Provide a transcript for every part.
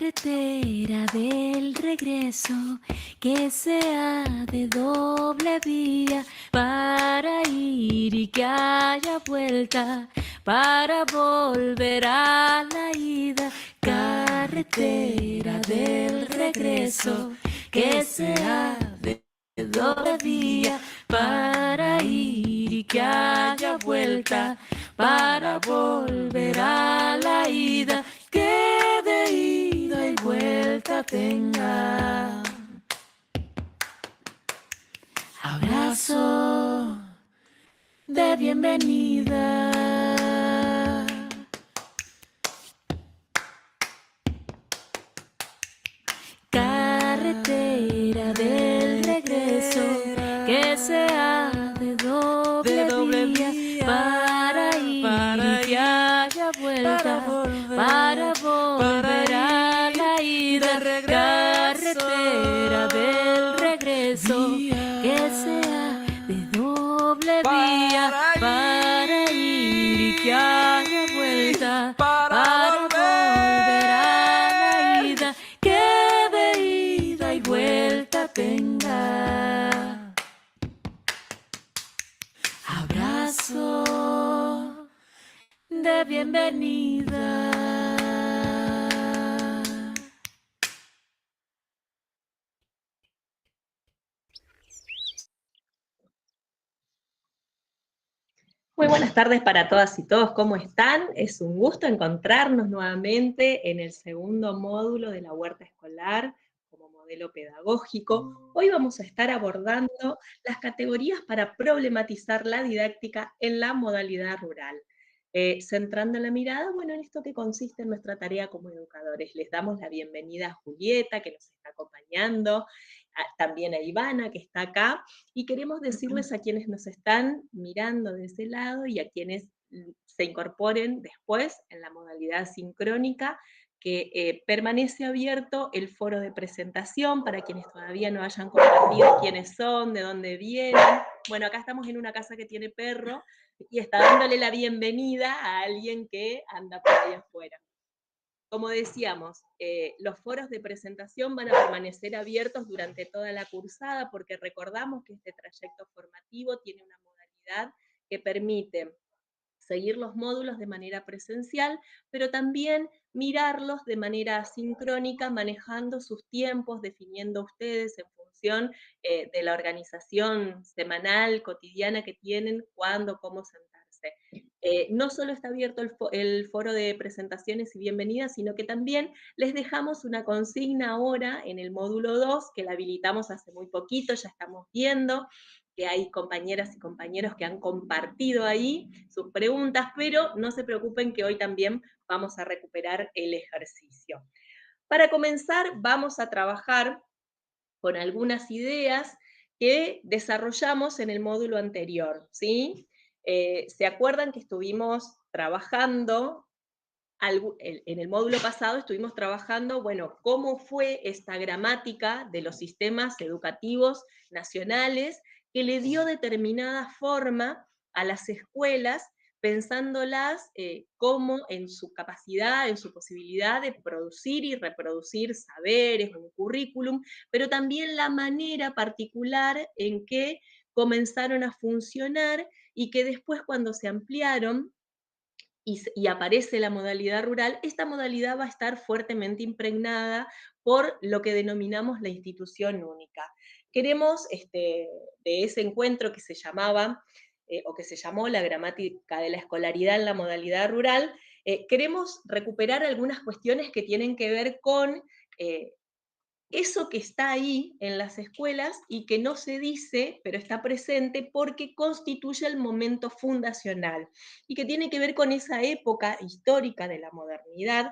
Carretera del regreso, que sea de doble vía para ir y que haya vuelta para volver a la ida. Carretera del regreso, que sea de doble vía para ir y que haya vuelta para volver a la ida. Que de ida y vuelta tenga. Abrazo de bienvenida. Carretera del regreso, que sea de doble vía para ir y que haya vuelta para volver a la ida. Carretera del regreso, que sea de doble vía para ir y que haya vuelta para volver a la ida. Que de ida y vuelta tenga. Abrazo de bienvenida. Muy buenas tardes para todas y todos, ¿cómo están? Es un gusto encontrarnos nuevamente en el segundo módulo de la huerta escolar como modelo pedagógico. Hoy vamos a estar abordando las categorías para problematizar la didáctica en la modalidad rural. Centrando la mirada, bueno, en esto que consiste en nuestra tarea como educadores. Les damos la bienvenida a Julieta, que nos está acompañando, también a Ivana, que está acá, y queremos decirles a quienes nos están mirando de ese lado y a quienes se incorporen después en la modalidad sincrónica, que permanece abierto el foro de presentación para quienes todavía no hayan compartido quiénes son, de dónde vienen. Bueno, acá estamos en una casa que tiene perro y está dándole la bienvenida a alguien que anda por ahí afuera. Como decíamos, los foros de presentación van a permanecer abiertos durante toda la cursada porque recordamos que este trayecto formativo tiene una modalidad que permite seguir los módulos de manera presencial, pero también mirarlos de manera asincrónica, manejando sus tiempos, definiendo ustedes en función de la organización semanal, cotidiana que tienen, cuándo, cómo sentarse. No solo está abierto el foro de presentaciones y bienvenidas, sino que también les dejamos una consigna ahora en el módulo 2, que la habilitamos hace muy poquito, ya estamos viendo que hay compañeras y compañeros que han compartido ahí sus preguntas, pero no se preocupen que hoy también vamos a recuperar el ejercicio. Para comenzar, vamos a trabajar con algunas ideas que desarrollamos en el módulo anterior, ¿sí? ¿Se acuerdan que estuvimos trabajando en el módulo pasado estuvimos trabajando, bueno, cómo fue esta gramática de los sistemas educativos nacionales que le dio determinada forma a las escuelas, pensándolas como en su capacidad, en su posibilidad de producir y reproducir saberes, un currículum, pero también la manera particular en que comenzaron a funcionar y que después cuando se ampliaron y aparece la modalidad rural, esta modalidad va a estar fuertemente impregnada por lo que denominamos la institución única. Queremos, de ese encuentro que se llamaba, o que se llamó la gramática de la escolaridad en la modalidad rural, queremos recuperar algunas cuestiones que tienen que ver con eso que está ahí en las escuelas y que no se dice, pero está presente porque constituye el momento fundacional y que tiene que ver con esa época histórica de la modernidad,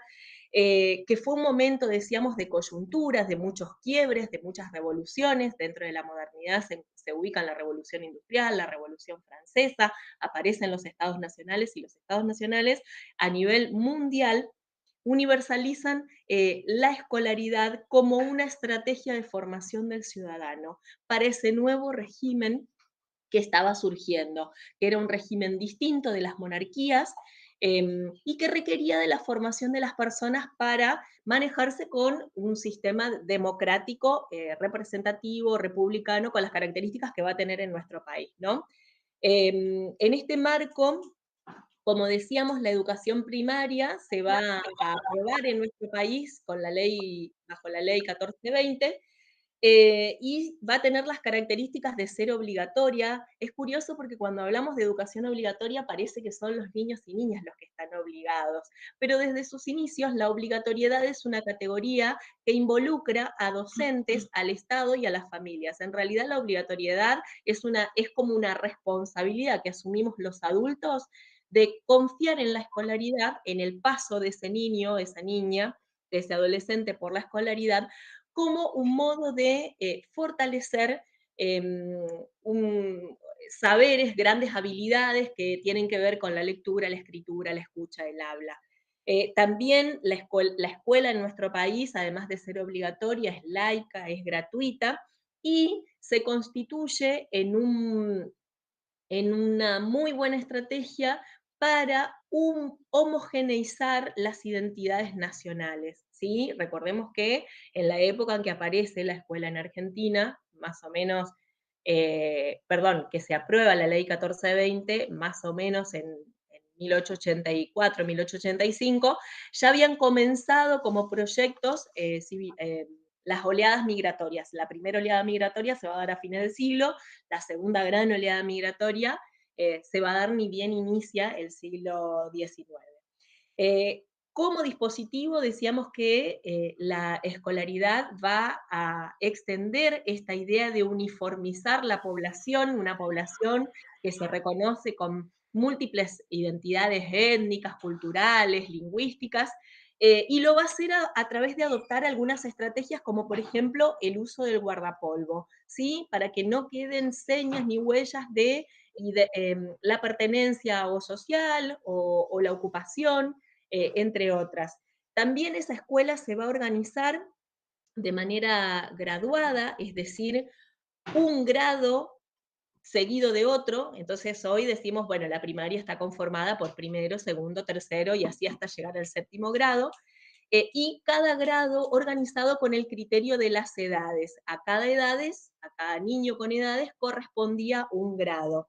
que fue un momento, decíamos, de coyunturas, de muchos quiebres, de muchas revoluciones. Dentro de la modernidad se ubican la Revolución Industrial, la Revolución Francesa, aparecen los estados nacionales y los estados nacionales a nivel mundial universalizan la escolaridad como una estrategia de formación del ciudadano para ese nuevo régimen que estaba surgiendo, que era un régimen distinto de las monarquías y que requería de la formación de las personas para manejarse con un sistema democrático, representativo, republicano, con las características que va a tener en nuestro país, ¿no? En este marco, como decíamos, la educación primaria se va a aprobar en nuestro país con la ley, bajo la ley 1420, y va a tener las características de ser obligatoria. Es curioso porque cuando hablamos de educación obligatoria parece que son los niños y niñas los que están obligados, pero desde sus inicios la obligatoriedad es una categoría que involucra a docentes, al Estado y a las familias. En realidad la obligatoriedad es como una responsabilidad que asumimos los adultos de confiar en la escolaridad, en el paso de ese niño, esa niña, de ese adolescente por la escolaridad, como un modo de fortalecer eh, un, saberes, grandes habilidades que tienen que ver con la lectura, la escritura, la escucha, el habla. También la escuela en nuestro país, además de ser obligatoria, es laica, es gratuita y se constituye en una muy buena estrategia para homogeneizar las identidades nacionales, ¿sí? Recordemos que en la época en que aparece la escuela en Argentina, más o menos, perdón, que se aprueba la ley 1420, más o menos en 1884, 1885, ya habían comenzado como proyectos las oleadas migratorias. La primera oleada migratoria se va a dar a fines del siglo, la segunda gran oleada migratoria se va a dar ni bien inicia el siglo XIX. Como dispositivo decíamos que la escolaridad va a extender esta idea de uniformizar la población, una población que se reconoce con múltiples identidades étnicas, culturales, lingüísticas, y lo va a hacer a través de adoptar algunas estrategias como por ejemplo el uso del guardapolvo, ¿sí? Para que no queden señas ni huellas de la pertenencia o social o la ocupación, entre otras. También esa escuela se va a organizar de manera graduada, es decir, un grado seguido de otro, entonces hoy decimos, bueno, la primaria está conformada por primero, segundo, tercero y así hasta llegar al séptimo grado, y cada grado organizado con el criterio de las edades. A cada niño con edades correspondía un grado.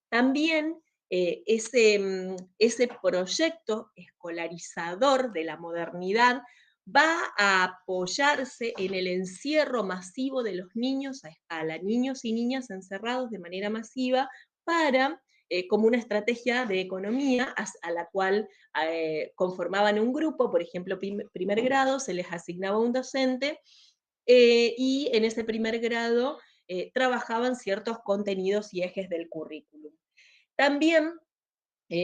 También ese proyecto escolarizador de la modernidad va a apoyarse en el encierro masivo de los niños a escala, niños y niñas encerrados de manera masiva para, como una estrategia de economía a la cual conformaban un grupo, por ejemplo, primer grado, se les asignaba un docente y en ese primer grado trabajaban ciertos contenidos y ejes del currículum. También,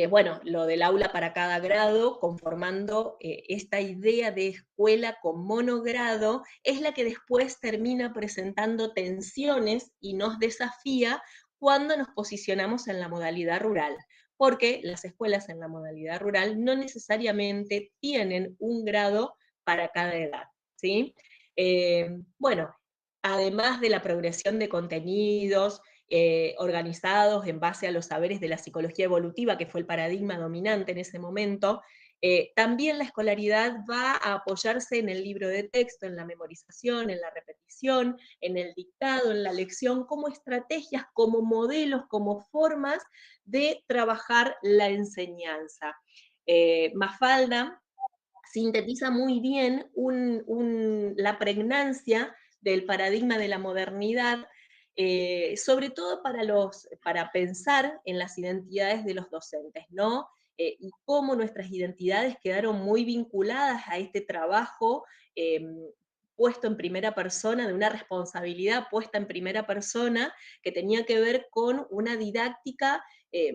bueno, lo del aula para cada grado, conformando esta idea de escuela con monogrado, es la que después termina presentando tensiones y nos desafía cuando nos posicionamos en la modalidad rural, porque las escuelas en la modalidad rural no necesariamente tienen un grado para cada edad, ¿sí? Bueno, además de la progresión de contenidos, organizados en base a los saberes de la psicología evolutiva, que fue el paradigma dominante en ese momento, también la escolaridad va a apoyarse en el libro de texto, en la memorización, en la repetición, en el dictado, en la lección, como estrategias, como modelos, como formas de trabajar la enseñanza. Mafalda sintetiza muy bien la pregnancia del paradigma de la modernidad, sobre todo para pensar en las identidades de los docentes, ¿no? Y cómo nuestras identidades quedaron muy vinculadas a este trabajo eh, puesto en primera persona, de una responsabilidad puesta en primera persona, que tenía que ver con una didáctica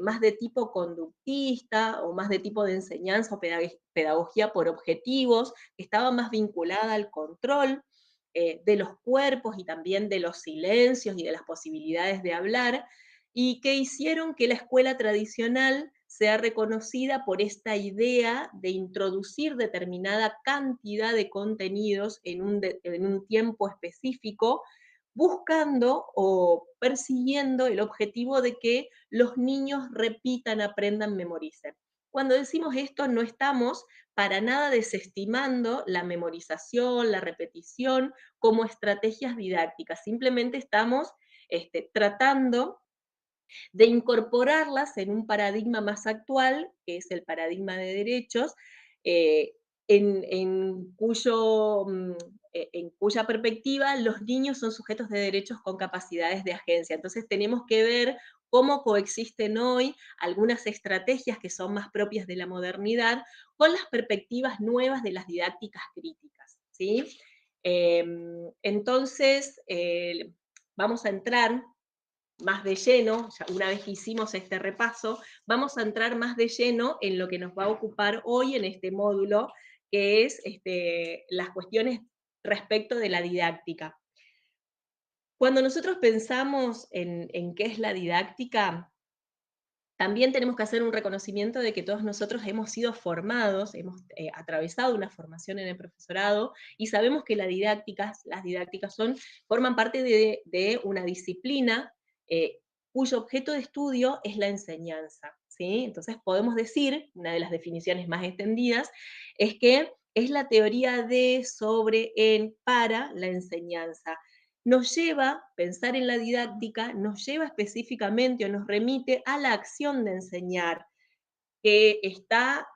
más de tipo conductista o más de tipo de enseñanza o pedagogía por objetivos, que estaba más vinculada al control de los cuerpos y también de los silencios y de las posibilidades de hablar, y que hicieron que la escuela tradicional sea reconocida por esta idea de introducir determinada cantidad de contenidos en un tiempo específico, buscando o persiguiendo el objetivo de que los niños repitan, aprendan, memoricen. Cuando decimos esto, no estamos para nada desestimando la memorización, la repetición como estrategias didácticas, simplemente estamos tratando de incorporarlas en un paradigma más actual, que es el paradigma de derechos, eh, en cuya perspectiva los niños son sujetos de derechos con capacidades de agencia. Entonces tenemos que ver cómo coexisten hoy algunas estrategias que son más propias de la modernidad con las perspectivas nuevas de las didácticas críticas, ¿sí? Entonces, vamos a entrar más de lleno, ya una vez que hicimos este repaso, vamos a entrar más de lleno en lo que nos va a ocupar hoy en este módulo, que es las cuestiones respecto de la didáctica. Cuando nosotros pensamos en qué es la didáctica, también tenemos que hacer un reconocimiento de que todos nosotros hemos sido formados, hemos atravesado una formación en el profesorado y sabemos que las didácticas forman parte de una disciplina eh, cuyo objeto de estudio es la enseñanza, ¿sí? Entonces podemos decir, una de las definiciones más extendidas, es que es la teoría de, sobre, en, para la enseñanza. Nos lleva, pensar en la didáctica, nos lleva específicamente o nos remite a la acción de enseñar, que está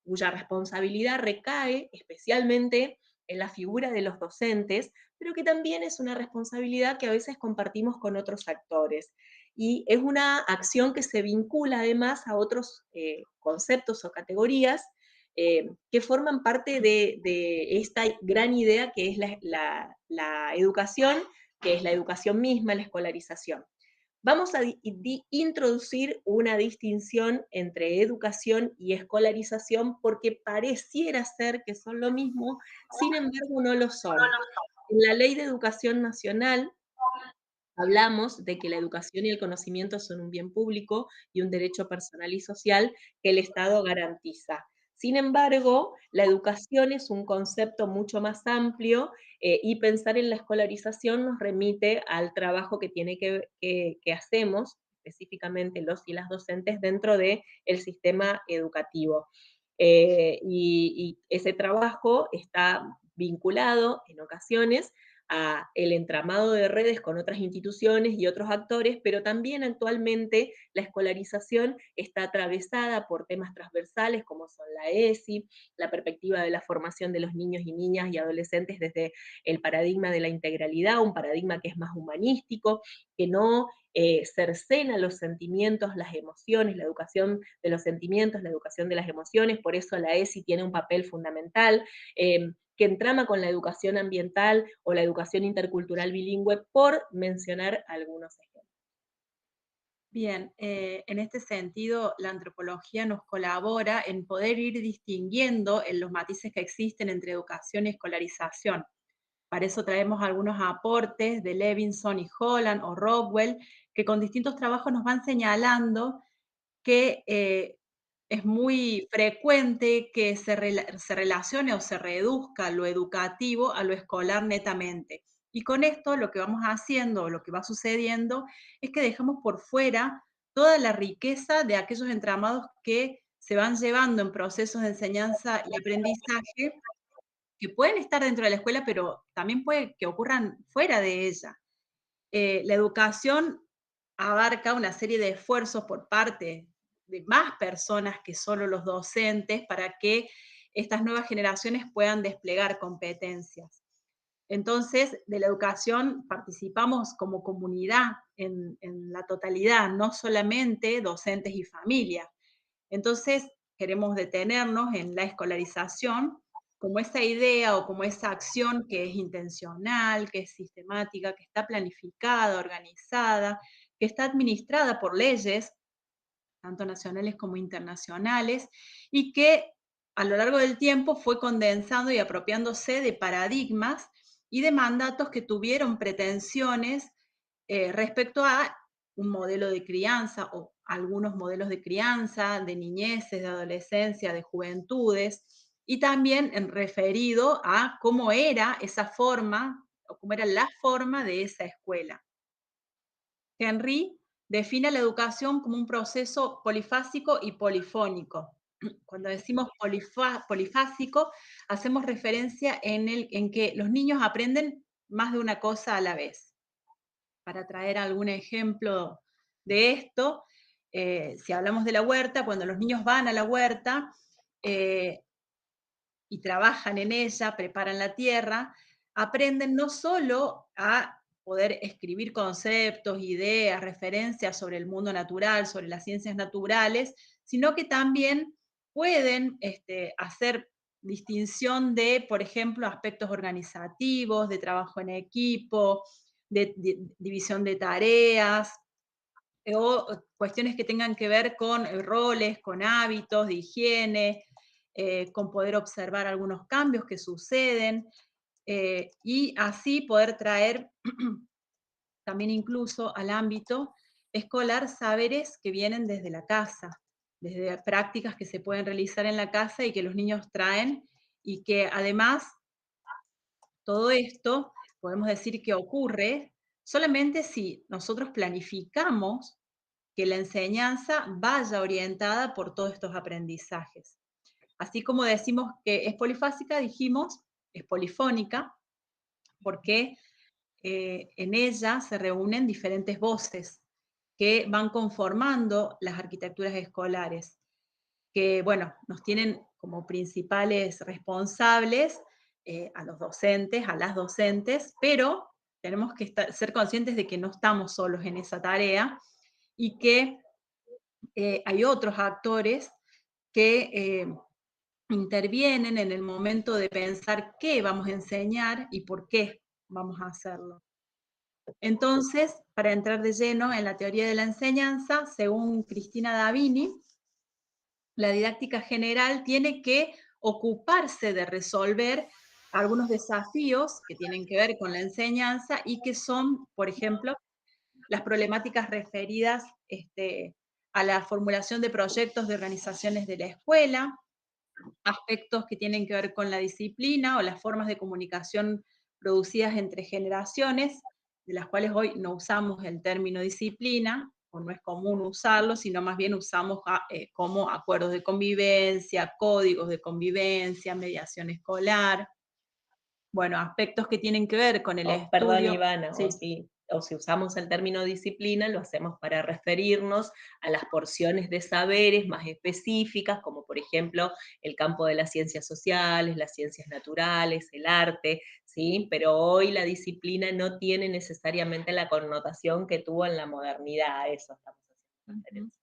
cuya responsabilidad recae especialmente en la figura de los docentes, pero que también es una responsabilidad que a veces compartimos con otros actores. Y es una acción que se vincula además a otros conceptos o categorías que forman parte de esta gran idea que es la educación, que es la educación misma, la escolarización. Vamos a introducir una distinción entre educación y escolarización porque pareciera ser que son lo mismo, sin embargo no lo son. En la Ley de Educación Nacional hablamos de que la educación y el conocimiento son un bien público y un derecho personal y social que el Estado garantiza. Sin embargo, la educación es un concepto mucho más amplio y pensar en la escolarización nos remite al trabajo que hacemos, específicamente los y las docentes, dentro del sistema educativo. Y ese trabajo está vinculado en ocasiones a el entramado de redes con otras instituciones y otros actores, pero también actualmente la escolarización está atravesada por temas transversales como son la ESI, la perspectiva de la formación de los niños y niñas y adolescentes desde el paradigma de la integralidad, un paradigma que es más humanístico, que no cercena los sentimientos, las emociones, la educación de los sentimientos, la educación de las emociones, por eso la ESI tiene un papel fundamental. Que entrama con la educación ambiental o la educación intercultural bilingüe, por mencionar algunos ejemplos. Bien, en este sentido, la antropología nos colabora en poder ir distinguiendo en los matices que existen entre educación y escolarización. Para eso traemos algunos aportes de Levinson y Holland o Rockwell, que con distintos trabajos nos van señalando que es muy frecuente que se relacione o se reduzca lo educativo a lo escolar netamente. Y con esto lo que vamos haciendo, lo que va sucediendo, es que dejamos por fuera toda la riqueza de aquellos entramados que se van llevando en procesos de enseñanza y aprendizaje que pueden estar dentro de la escuela, pero también puede que ocurran fuera de ella. La educación abarca una serie de esfuerzos por parte de más personas que solo los docentes para que estas nuevas generaciones puedan desplegar competencias. Entonces, de la educación participamos como comunidad en la totalidad, no solamente docentes y familias. Entonces, queremos detenernos en la escolarización como esa idea o como esa acción que es intencional, que es sistemática, que está planificada, organizada, que está administrada por leyes, tanto nacionales como internacionales, y que a lo largo del tiempo fue condensando y apropiándose de paradigmas y de mandatos que tuvieron pretensiones respecto a un modelo de crianza o algunos modelos de crianza, de niñeces, de adolescencia, de juventudes, y también en referido a cómo era esa forma o cómo era la forma de esa escuela. Henry define la educación como un proceso polifásico y polifónico. Cuando decimos polifásico, hacemos referencia en que los niños aprenden más de una cosa a la vez. Para traer algún ejemplo de esto, si hablamos de la huerta, cuando los niños van a la huerta eh, y trabajan en ella, preparan la tierra, aprenden no solo a poder escribir conceptos, ideas, referencias sobre el mundo natural, sobre las ciencias naturales, sino que también pueden hacer distinción de, por ejemplo, aspectos organizativos, de trabajo en equipo, de división de tareas, o cuestiones que tengan que ver con roles, con hábitos de higiene, con poder observar algunos cambios que suceden, y así poder traer también incluso al ámbito escolar saberes que vienen desde la casa, desde prácticas que se pueden realizar en la casa y que los niños traen, y que además todo esto podemos decir que ocurre solamente si nosotros planificamos que la enseñanza vaya orientada por todos estos aprendizajes. Así como decimos que es polifásica, dijimos, es polifónica, porque en ella se reúnen diferentes voces que van conformando las arquitecturas escolares, que, bueno, nos tienen como principales responsables a los docentes, a las docentes, pero tenemos que ser conscientes de que no estamos solos en esa tarea y que hay otros actores que intervienen en el momento de pensar qué vamos a enseñar y por qué vamos a hacerlo. Entonces, para entrar de lleno en la teoría de la enseñanza, según Cristina Davini, la didáctica general tiene que ocuparse de resolver algunos desafíos que tienen que ver con la enseñanza y que son, por ejemplo, las problemáticas referidas a la formulación de proyectos de organizaciones de la escuela, aspectos que tienen que ver con la disciplina o las formas de comunicación producidas entre generaciones, de las cuales hoy no usamos el término disciplina, o no es común usarlo, sino más bien usamos como acuerdos de convivencia, códigos de convivencia, mediación escolar. Bueno, aspectos que tienen que ver con el Perdón, estudio. Ivana, Sí. o si usamos el término disciplina, lo hacemos para referirnos a las porciones de saberes más específicas, como por ejemplo el campo de las ciencias sociales, las ciencias naturales, el arte, ¿sí? Pero hoy la disciplina no tiene necesariamente la connotación que tuvo en la modernidad, a eso estamos haciendo referencia.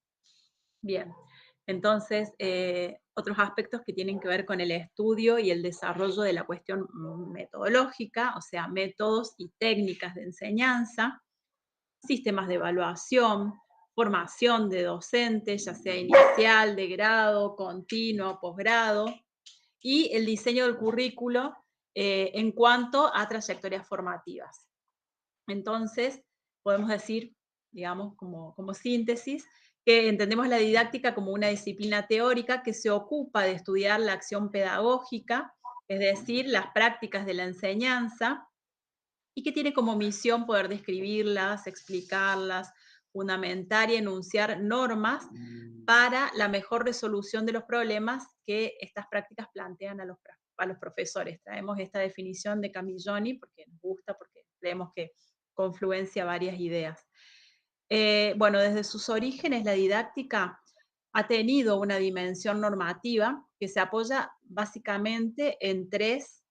Bien, entonces, otros aspectos que tienen que ver con el estudio y el desarrollo de la cuestión metodológica, o sea, métodos y técnicas de enseñanza, sistemas de evaluación, formación de docentes, ya sea inicial, de grado, continuo, posgrado, y el diseño del currículo en cuanto a trayectorias formativas. Entonces, podemos decir, digamos, como síntesis, que entendemos la didáctica como una disciplina teórica que se ocupa de estudiar la acción pedagógica, es decir, las prácticas de la enseñanza, y que tiene como misión poder describirlas, explicarlas, fundamentar y enunciar normas para la mejor resolución de los problemas que estas prácticas plantean a los profesores. Traemos esta definición de Camilloni porque nos gusta, porque creemos que confluencia varias ideas. Bueno, desde sus orígenes la didáctica ha tenido una dimensión normativa que se apoya básicamente en tres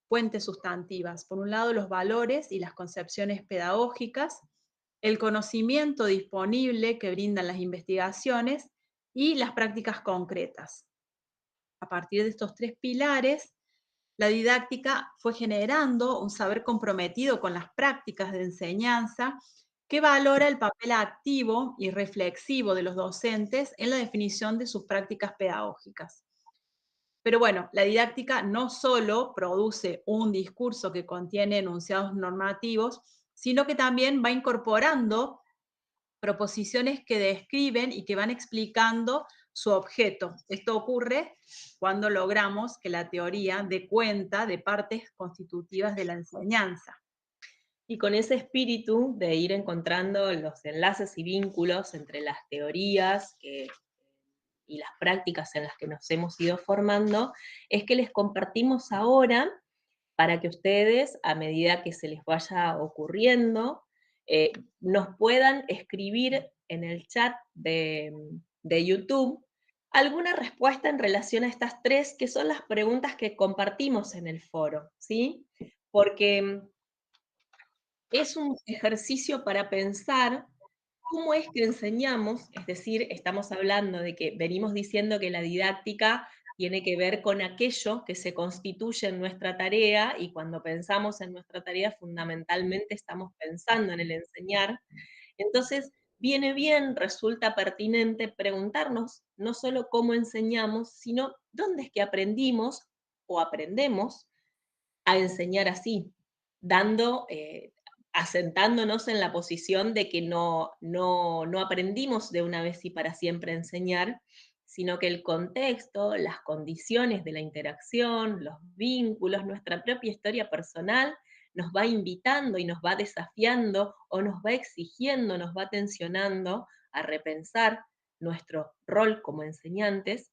fuentes sustantivas. Por un lado, los valores y las concepciones pedagógicas, el conocimiento disponible que brindan las investigaciones y las prácticas concretas. A partir de estos tres pilares, la didáctica fue generando un saber comprometido con las prácticas de enseñanza que valora el papel activo y reflexivo de los docentes en la definición de sus prácticas pedagógicas. Pero bueno, la didáctica no solo produce un discurso que contiene enunciados normativos, sino que también va incorporando proposiciones que describen y que van explicando su objeto. Esto ocurre cuando logramos que la teoría dé cuenta de partes constitutivas de la enseñanza. Y con ese espíritu de ir encontrando los enlaces y vínculos entre las teorías y las prácticas en las que nos hemos ido formando, es que les compartimos ahora para que ustedes, a medida que se les vaya ocurriendo, nos puedan escribir en el chat de YouTube alguna respuesta en relación a estas tres, que son las preguntas que compartimos en el foro, ¿sí? Porque es un ejercicio para pensar cómo es que enseñamos, es decir, estamos hablando de que venimos diciendo que la didáctica tiene que ver con aquello que se constituye en nuestra tarea, y cuando pensamos en nuestra tarea fundamentalmente estamos pensando en el enseñar. Entonces, viene bien, resulta pertinente preguntarnos no solo cómo enseñamos, sino dónde es que aprendimos o aprendemos a enseñar así, dando, asentándonos en la posición de que no aprendimos de una vez y para siempre a enseñar, sino que el contexto, las condiciones de la interacción, los vínculos, nuestra propia historia personal, nos va invitando y nos va desafiando o nos va exigiendo, nos va tensionando a repensar nuestro rol como enseñantes,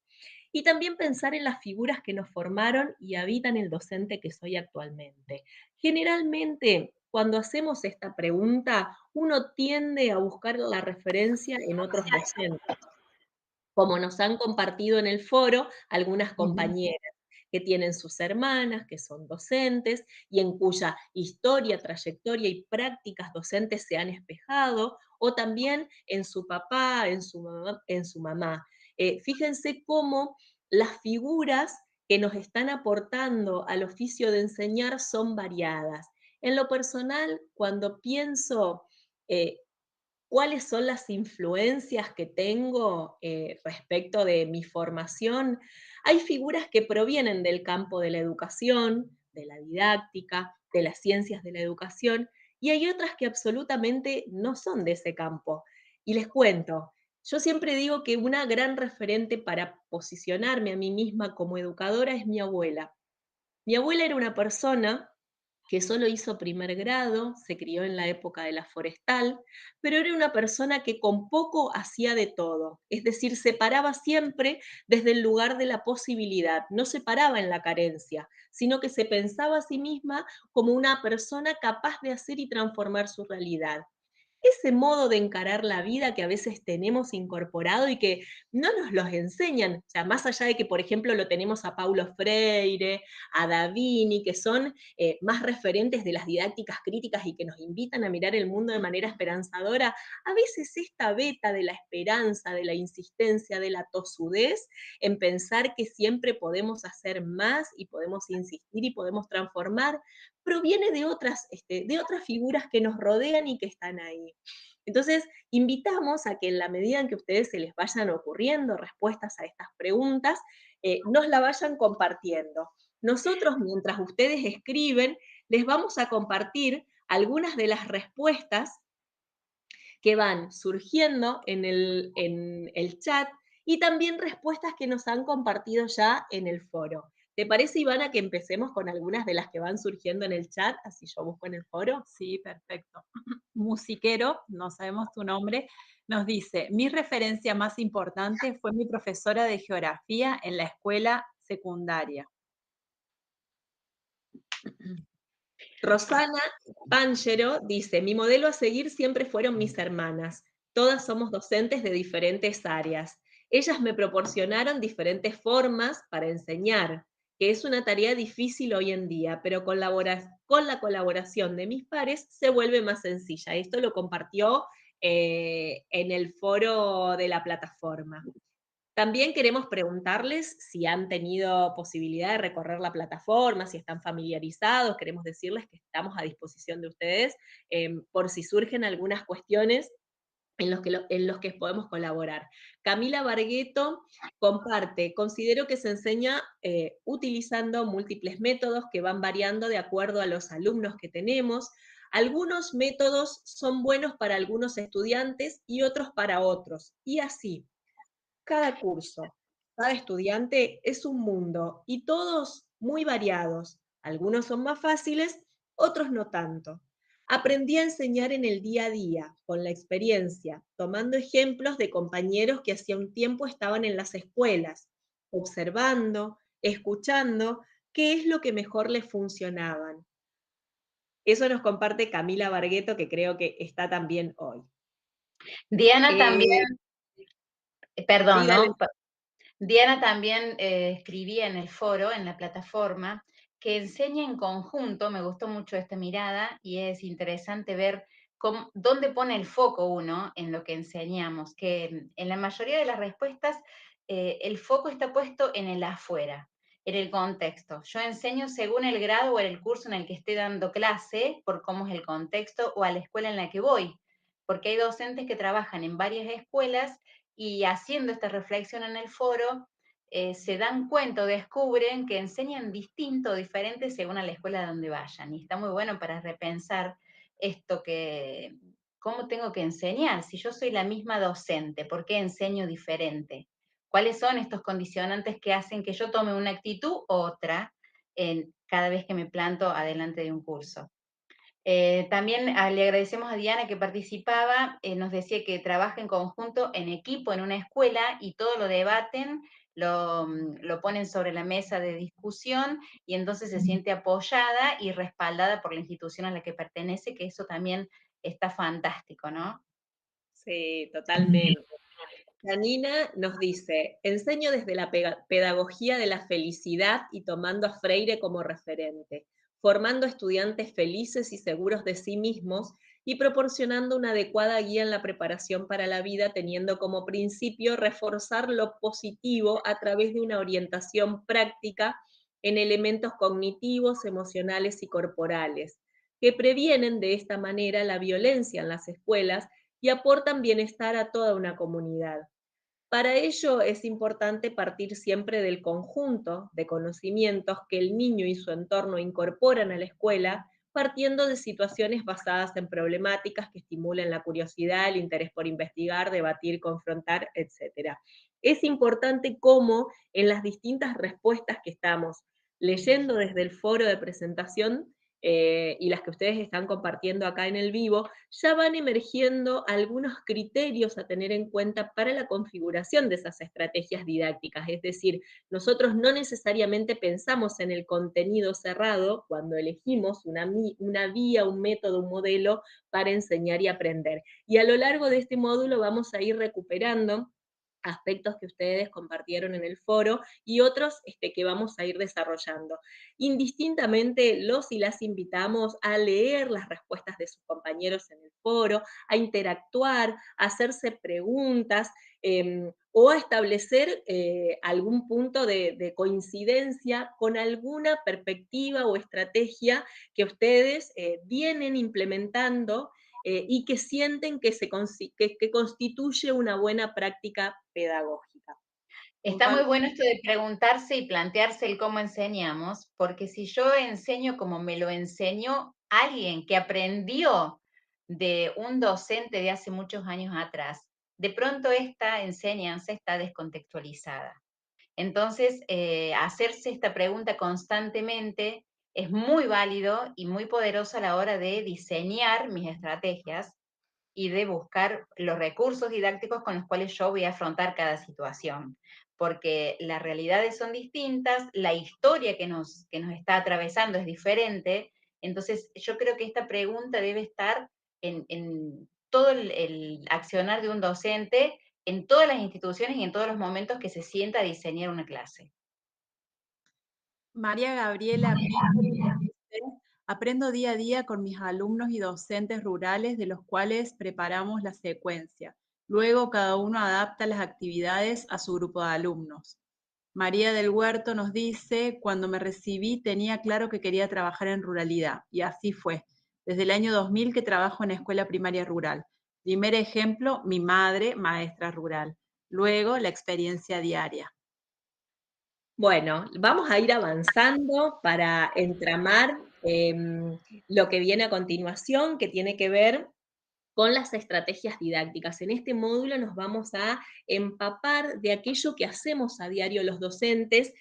y también pensar en las figuras que nos formaron y habitan el docente que soy actualmente. Generalmente, cuando hacemos esta pregunta, uno tiende a buscar la referencia en otros docentes, como nos han compartido en el foro algunas Ujú. compañeras que tienen sus hermanas, que son docentes, y en cuya historia, trayectoria y prácticas docentes se han espejado, o también en su papá, en su mamá. Fíjense cómo las figuras que nos están aportando al oficio de enseñar son variadas. En lo personal, cuando pienso cuáles son las influencias que tengo respecto de mi formación, hay figuras que provienen del campo de la educación, de la didáctica, de las ciencias de la educación, y hay otras que absolutamente no son de ese campo. Y les cuento, yo siempre digo que una gran referente para posicionarme a mí misma como educadora es mi abuela. Mi abuela era una persona que solo hizo primer grado, se crió en la época de la forestal, pero era una persona que con poco hacía de todo, es decir, se paraba siempre desde el lugar de la posibilidad, no se paraba en la carencia, sino que se pensaba a sí misma como una persona capaz de hacer y transformar su realidad. Ese modo de encarar la vida que a veces tenemos incorporado y que no nos los enseñan, o sea, más allá de que, por ejemplo, lo tenemos a Paulo Freire, a Davini, que son más referentes de las didácticas críticas y que nos invitan a mirar el mundo de manera esperanzadora, a veces esta beta de la esperanza, de la insistencia, de la tosudez en pensar que siempre podemos hacer más y podemos insistir y podemos transformar, proviene de otras figuras que nos rodean y que están ahí. Entonces, invitamos a que en la medida en que a ustedes se les vayan ocurriendo respuestas a estas preguntas, nos la vayan compartiendo. Nosotros, mientras ustedes escriben, les vamos a compartir algunas de las respuestas que van surgiendo en el chat, y también respuestas que nos han compartido ya en el foro. ¿Te parece, Ivana, que empecemos con algunas de las que van surgiendo en el chat? Así yo busco en el foro. Sí, perfecto. Musiquero, no sabemos tu nombre, nos dice, mi referencia más importante fue mi profesora de geografía en la escuela secundaria. Rosana Pangero dice, mi modelo a seguir siempre fueron mis hermanas. Todas somos docentes de diferentes áreas. Ellas me proporcionaron diferentes formas para enseñar, que es una tarea difícil hoy en día, pero con la colaboración de mis pares se vuelve más sencilla. Esto lo compartió en el foro de la plataforma. También queremos preguntarles si han tenido posibilidad de recorrer la plataforma, si están familiarizados. Queremos decirles que estamos a disposición de ustedes por si surgen algunas cuestiones en los que podemos colaborar. Camila Bargueto comparte, considero que se enseña utilizando múltiples métodos que van variando de acuerdo a los alumnos que tenemos. Algunos métodos son buenos para algunos estudiantes y otros para otros, y así. Cada curso, cada estudiante es un mundo y todos muy variados. Algunos son más fáciles, otros no tanto. Aprendí a enseñar en el día a día, con la experiencia, tomando ejemplos de compañeros que hacía un tiempo estaban en las escuelas, observando, escuchando qué es lo que mejor les funcionaban. Eso nos comparte Camila Bargueto, que creo que está también hoy. Diana también, Eh, perdón, dígale. ¿no? Diana también escribía en el foro, en la plataforma, que enseña en conjunto, me gustó mucho esta mirada y es interesante ver dónde pone el foco uno en lo que enseñamos, que en la mayoría de las respuestas el foco está puesto en el afuera, en el contexto. Yo enseño según el grado o el curso en el que esté dando clase, por cómo es el contexto o a la escuela en la que voy, porque hay docentes que trabajan en varias escuelas y haciendo esta reflexión en el foro, se dan cuenta o descubren que enseñan distinto o diferente según a la escuela donde vayan. Y está muy bueno para repensar esto que, ¿cómo tengo que enseñar? Si yo soy la misma docente, ¿por qué enseño diferente? ¿Cuáles son estos condicionantes que hacen que yo tome una actitud u otra cada vez que me planto adelante de un curso? También le agradecemos a Diana que participaba, nos decía que trabaja en conjunto, en equipo, en una escuela y todo lo debaten, lo ponen sobre la mesa de discusión y entonces se siente apoyada y respaldada por la institución a la que pertenece, que eso también está fantástico, ¿no? Sí, totalmente. Janina nos dice, enseño desde la pedagogía de la felicidad y tomando a Freire como referente, formando estudiantes felices y seguros de sí mismos y proporcionando una adecuada guía en la preparación para la vida, teniendo como principio reforzar lo positivo a través de una orientación práctica en elementos cognitivos, emocionales y corporales, que previenen de esta manera la violencia en las escuelas y aportan bienestar a toda una comunidad. Para ello es importante partir siempre del conjunto de conocimientos que el niño y su entorno incorporan a la escuela, partiendo de situaciones basadas en problemáticas que estimulen la curiosidad, el interés por investigar, debatir, confrontar, etc. Es importante cómo en las distintas respuestas que estamos leyendo desde el foro de presentación y las que ustedes están compartiendo acá en el vivo, ya van emergiendo algunos criterios a tener en cuenta para la configuración de esas estrategias didácticas. Es decir, nosotros no necesariamente pensamos en el contenido cerrado cuando elegimos una vía, un método, un modelo para enseñar y aprender. Y a lo largo de este módulo vamos a ir recuperando aspectos que ustedes compartieron en el foro y otros que vamos a ir desarrollando. Indistintamente, los y las invitamos a leer las respuestas de sus compañeros en el foro, a interactuar, a hacerse preguntas o a establecer algún punto de coincidencia con alguna perspectiva o estrategia que ustedes vienen implementando y que sienten que constituye una buena práctica pedagógica. Está muy bueno esto de preguntarse y plantearse el cómo enseñamos, porque si yo enseño como me lo enseñó alguien que aprendió de un docente de hace muchos años atrás, de pronto esta enseñanza está descontextualizada. Entonces, hacerse esta pregunta constantemente es muy válido y muy poderoso a la hora de diseñar mis estrategias y de buscar los recursos didácticos con los cuales yo voy a afrontar cada situación, porque las realidades son distintas, la historia que nos está atravesando es diferente, entonces yo creo que esta pregunta debe estar en todo el accionar de un docente, en todas las instituciones y en todos los momentos que se sienta a diseñar una clase. María Gabriela Pico dice, aprendo día a día con mis alumnos y docentes rurales de los cuales preparamos la secuencia. Luego cada uno adapta las actividades a su grupo de alumnos. María del Huerto nos dice, cuando me recibí tenía claro que quería trabajar en ruralidad y así fue. Desde el año 2000 que trabajo en escuela primaria rural. Primer ejemplo, mi madre, maestra rural. Luego, la experiencia diaria. Bueno, vamos a ir avanzando para entramar lo que viene a continuación, que tiene que ver con las estrategias didácticas. En este módulo nos vamos a empapar de aquello que hacemos a diario los docentes,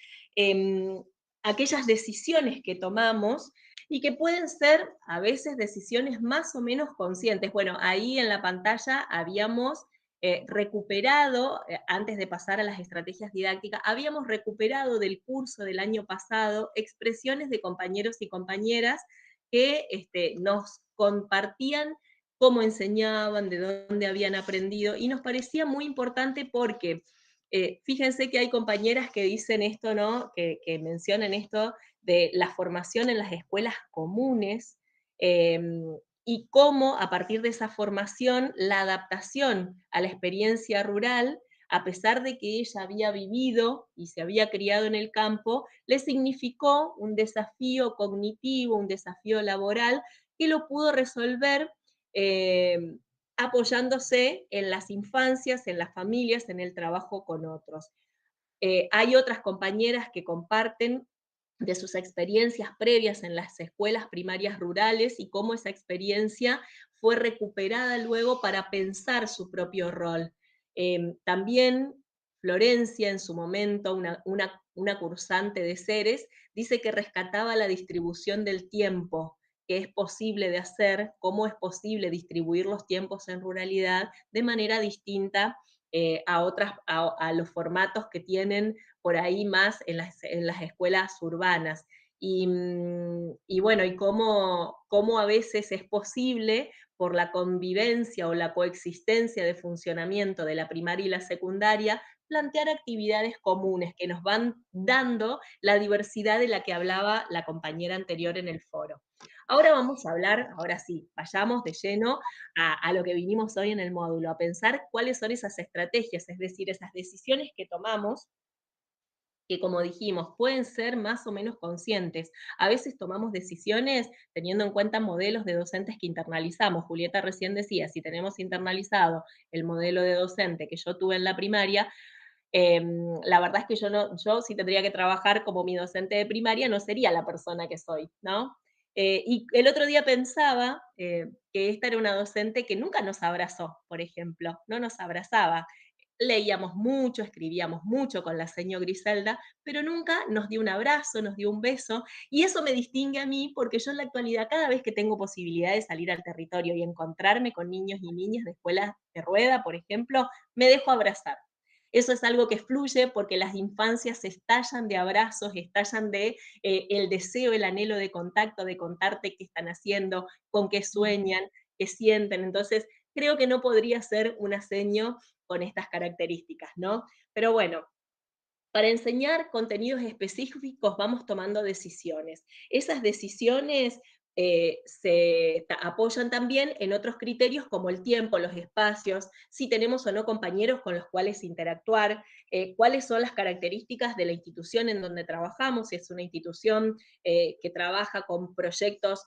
aquellas decisiones que tomamos y que pueden ser a veces decisiones más o menos conscientes. Bueno, ahí en la pantalla habíamos recuperado, antes de pasar a las estrategias didácticas, habíamos recuperado del curso del año pasado expresiones de compañeros y compañeras que nos compartían cómo enseñaban, de dónde habían aprendido, y nos parecía muy importante porque fíjense que hay compañeras que dicen esto, ¿no? Que mencionan esto de la formación en las escuelas comunes, eh, y cómo a partir de esa formación, la adaptación a la experiencia rural, a pesar de que ella había vivido y se había criado en el campo, le significó un desafío cognitivo, un desafío laboral, que lo pudo resolver eh, apoyándose en las infancias, en las familias, en el trabajo con otros. Hay otras compañeras que comparten de sus experiencias previas en las escuelas primarias rurales y cómo esa experiencia fue recuperada luego para pensar su propio rol. También Florencia, en su momento, una cursante de Ceres, dice que rescataba la distribución del tiempo, que es posible de hacer, cómo es posible distribuir los tiempos en ruralidad de manera distinta a los formatos que tienen por ahí más en las escuelas urbanas. Y bueno, y cómo a veces es posible, por la convivencia o la coexistencia de funcionamiento de la primaria y la secundaria, plantear actividades comunes que nos van dando la diversidad de la que hablaba la compañera anterior en el foro. Ahora vamos a hablar, ahora sí, vayamos de lleno a lo que vinimos hoy en el módulo, a pensar cuáles son esas estrategias, es decir, esas decisiones que tomamos que, como dijimos, pueden ser más o menos conscientes. A veces tomamos decisiones teniendo en cuenta modelos de docentes que internalizamos. Julieta recién decía, si tenemos internalizado el modelo de docente que yo tuve en la primaria, la verdad es que yo si tendría que trabajar como mi docente de primaria, no sería la persona que soy, ¿no? Y el otro día pensaba que esta era una docente que nunca nos abrazó, por ejemplo, no nos abrazaba. Leíamos mucho, escribíamos mucho con la señora Griselda, pero nunca nos dio un abrazo, nos dio un beso, y eso me distingue a mí porque yo en la actualidad, cada vez que tengo posibilidad de salir al territorio y encontrarme con niños y niñas de escuelas de rueda, por ejemplo, me dejo abrazar. Eso es algo que fluye porque las infancias estallan de abrazos, estallan de el deseo, el anhelo de contacto, de contarte qué están haciendo, con qué sueñan, qué sienten. Entonces, creo que no podría ser una seño con estas características, ¿no? Pero bueno, para enseñar contenidos específicos vamos tomando decisiones. Esas decisiones se apoyan también en otros criterios como el tiempo, los espacios, si tenemos o no compañeros con los cuales interactuar, cuáles son las características de la institución en donde trabajamos, si es una institución que trabaja con proyectos